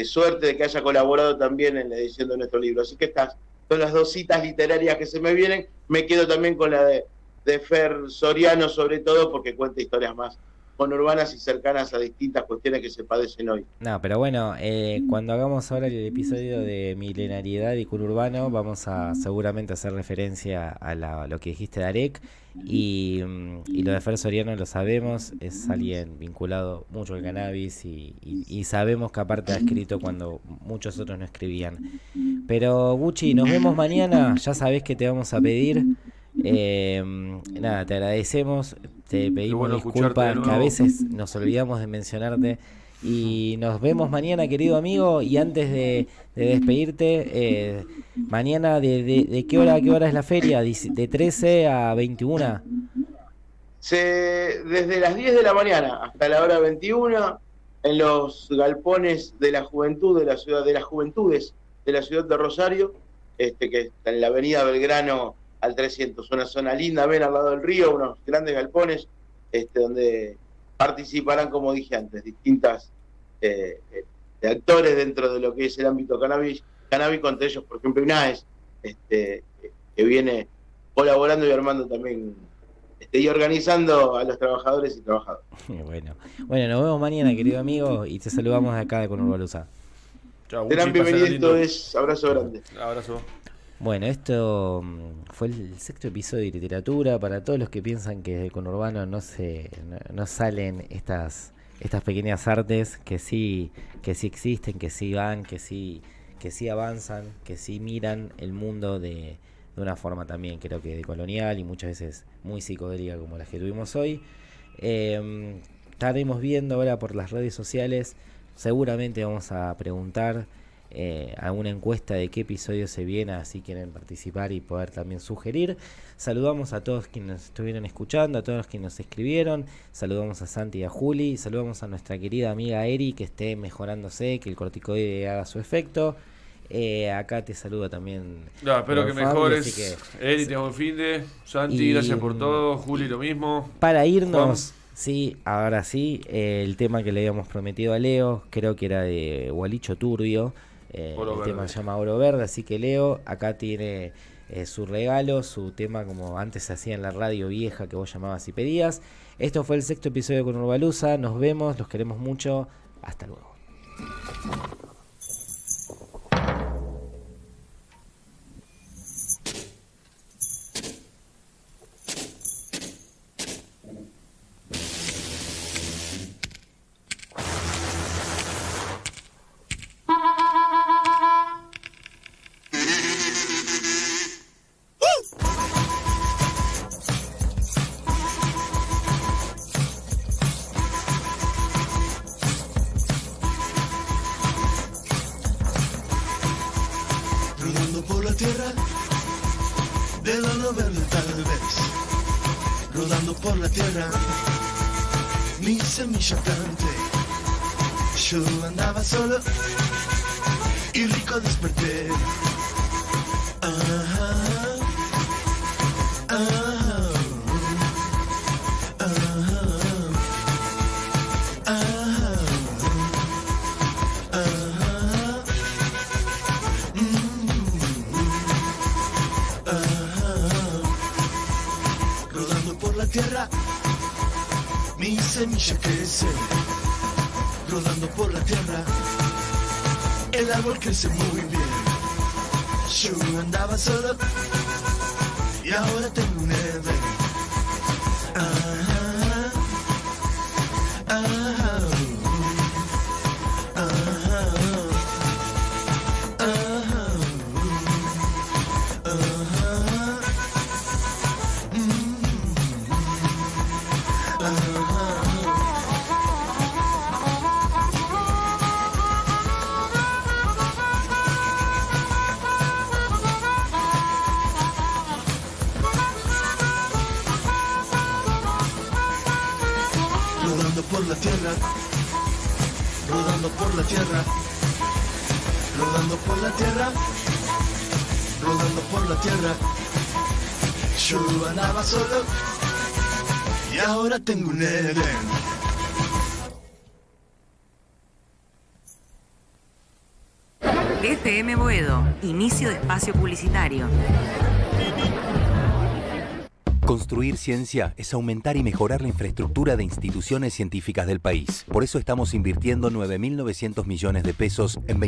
suerte de que haya colaborado también en la edición de nuestro libro. Así que estas son las dos citas literarias que se me vienen. Me quedo también con la de Fer Soriano, sobre todo porque cuenta historias más conurbanas y cercanas a distintas cuestiones que se padecen hoy. No, pero bueno, cuando hagamos ahora el episodio de milenariedad y conurbano, vamos a seguramente hacer referencia a lo que dijiste de Arek, y lo de Fer Soriano lo sabemos, es alguien vinculado mucho al cannabis, y sabemos que aparte ha escrito cuando muchos otros no escribían. Pero Gucci, nos vemos mañana, ya sabés que te vamos a pedir. Nada, te agradecemos, te pedimos disculpas que a veces nos olvidamos de mencionarte, y nos vemos mañana, querido amigo. Y antes de despedirte, mañana de qué hora a qué hora es la feria, de 13 a 21. Desde las 10 de la mañana hasta la hora 21, en los galpones de la juventud de la ciudad, de las juventudes de la ciudad de Rosario, que está en la avenida Belgrano al 300, una zona linda, ven al lado del río, unos grandes galpones, donde participarán, como dije antes, distintas actores dentro de lo que es el ámbito canábico, entre ellos, por ejemplo, INAES, que viene colaborando y armando también, y organizando a los trabajadores y trabajadoras. Bueno, nos vemos mañana, querido amigo, y te saludamos de acá de Conurbalusa. Chao, serán bienvenidos todos, abrazo grande. Abrazo. Bueno, esto fue el 6º episodio de literatura. Para todos los que piensan que de conurbano no salen estas pequeñas artes, que sí existen, que sí van, que sí avanzan, que sí miran el mundo de una forma también, creo que decolonial y muchas veces muy psicodélica, como las que tuvimos hoy. Estaremos viendo ahora por las redes sociales, seguramente vamos a preguntar a una encuesta de qué episodio se viene, así quieren participar y poder también sugerir. Saludamos a todos quienes nos estuvieron escuchando, a todos quienes nos escribieron. Saludamos a Santi y a Juli. Saludamos a nuestra querida amiga Eri, que esté mejorándose, que el corticoide haga su efecto. Acá te saludo también. Espero que mejores. Eri, te buen fin de. Santi, gracias por todo. Juli, lo mismo. Para irnos, sí, ahora sí, el tema que le habíamos prometido a Leo, creo que era de Gualicho Turbio. El tema se llama Oro Verde, así que Leo, acá tiene su regalo, su tema como antes se hacía en la radio vieja que vos llamabas y pedías. Esto fue el 6º episodio con Conurbalusa. Nos vemos, los queremos mucho. Hasta luego. Semilla cante, yo andaba solo y rico desperté. Rodando por la tierra, mi semilla crece, rodando por la tierra, el árbol crece muy bien. Yo andaba solo y ahora tengo un Edén. Rodando por la tierra, rodando por la tierra, rodando por la tierra. Yo andaba solo y ahora tengo un Edén. FM Boedo, inicio de espacio publicitario. Construir ciencia es aumentar y mejorar la infraestructura de instituciones científicas del país. Por eso estamos invirtiendo 9.900 millones de pesos en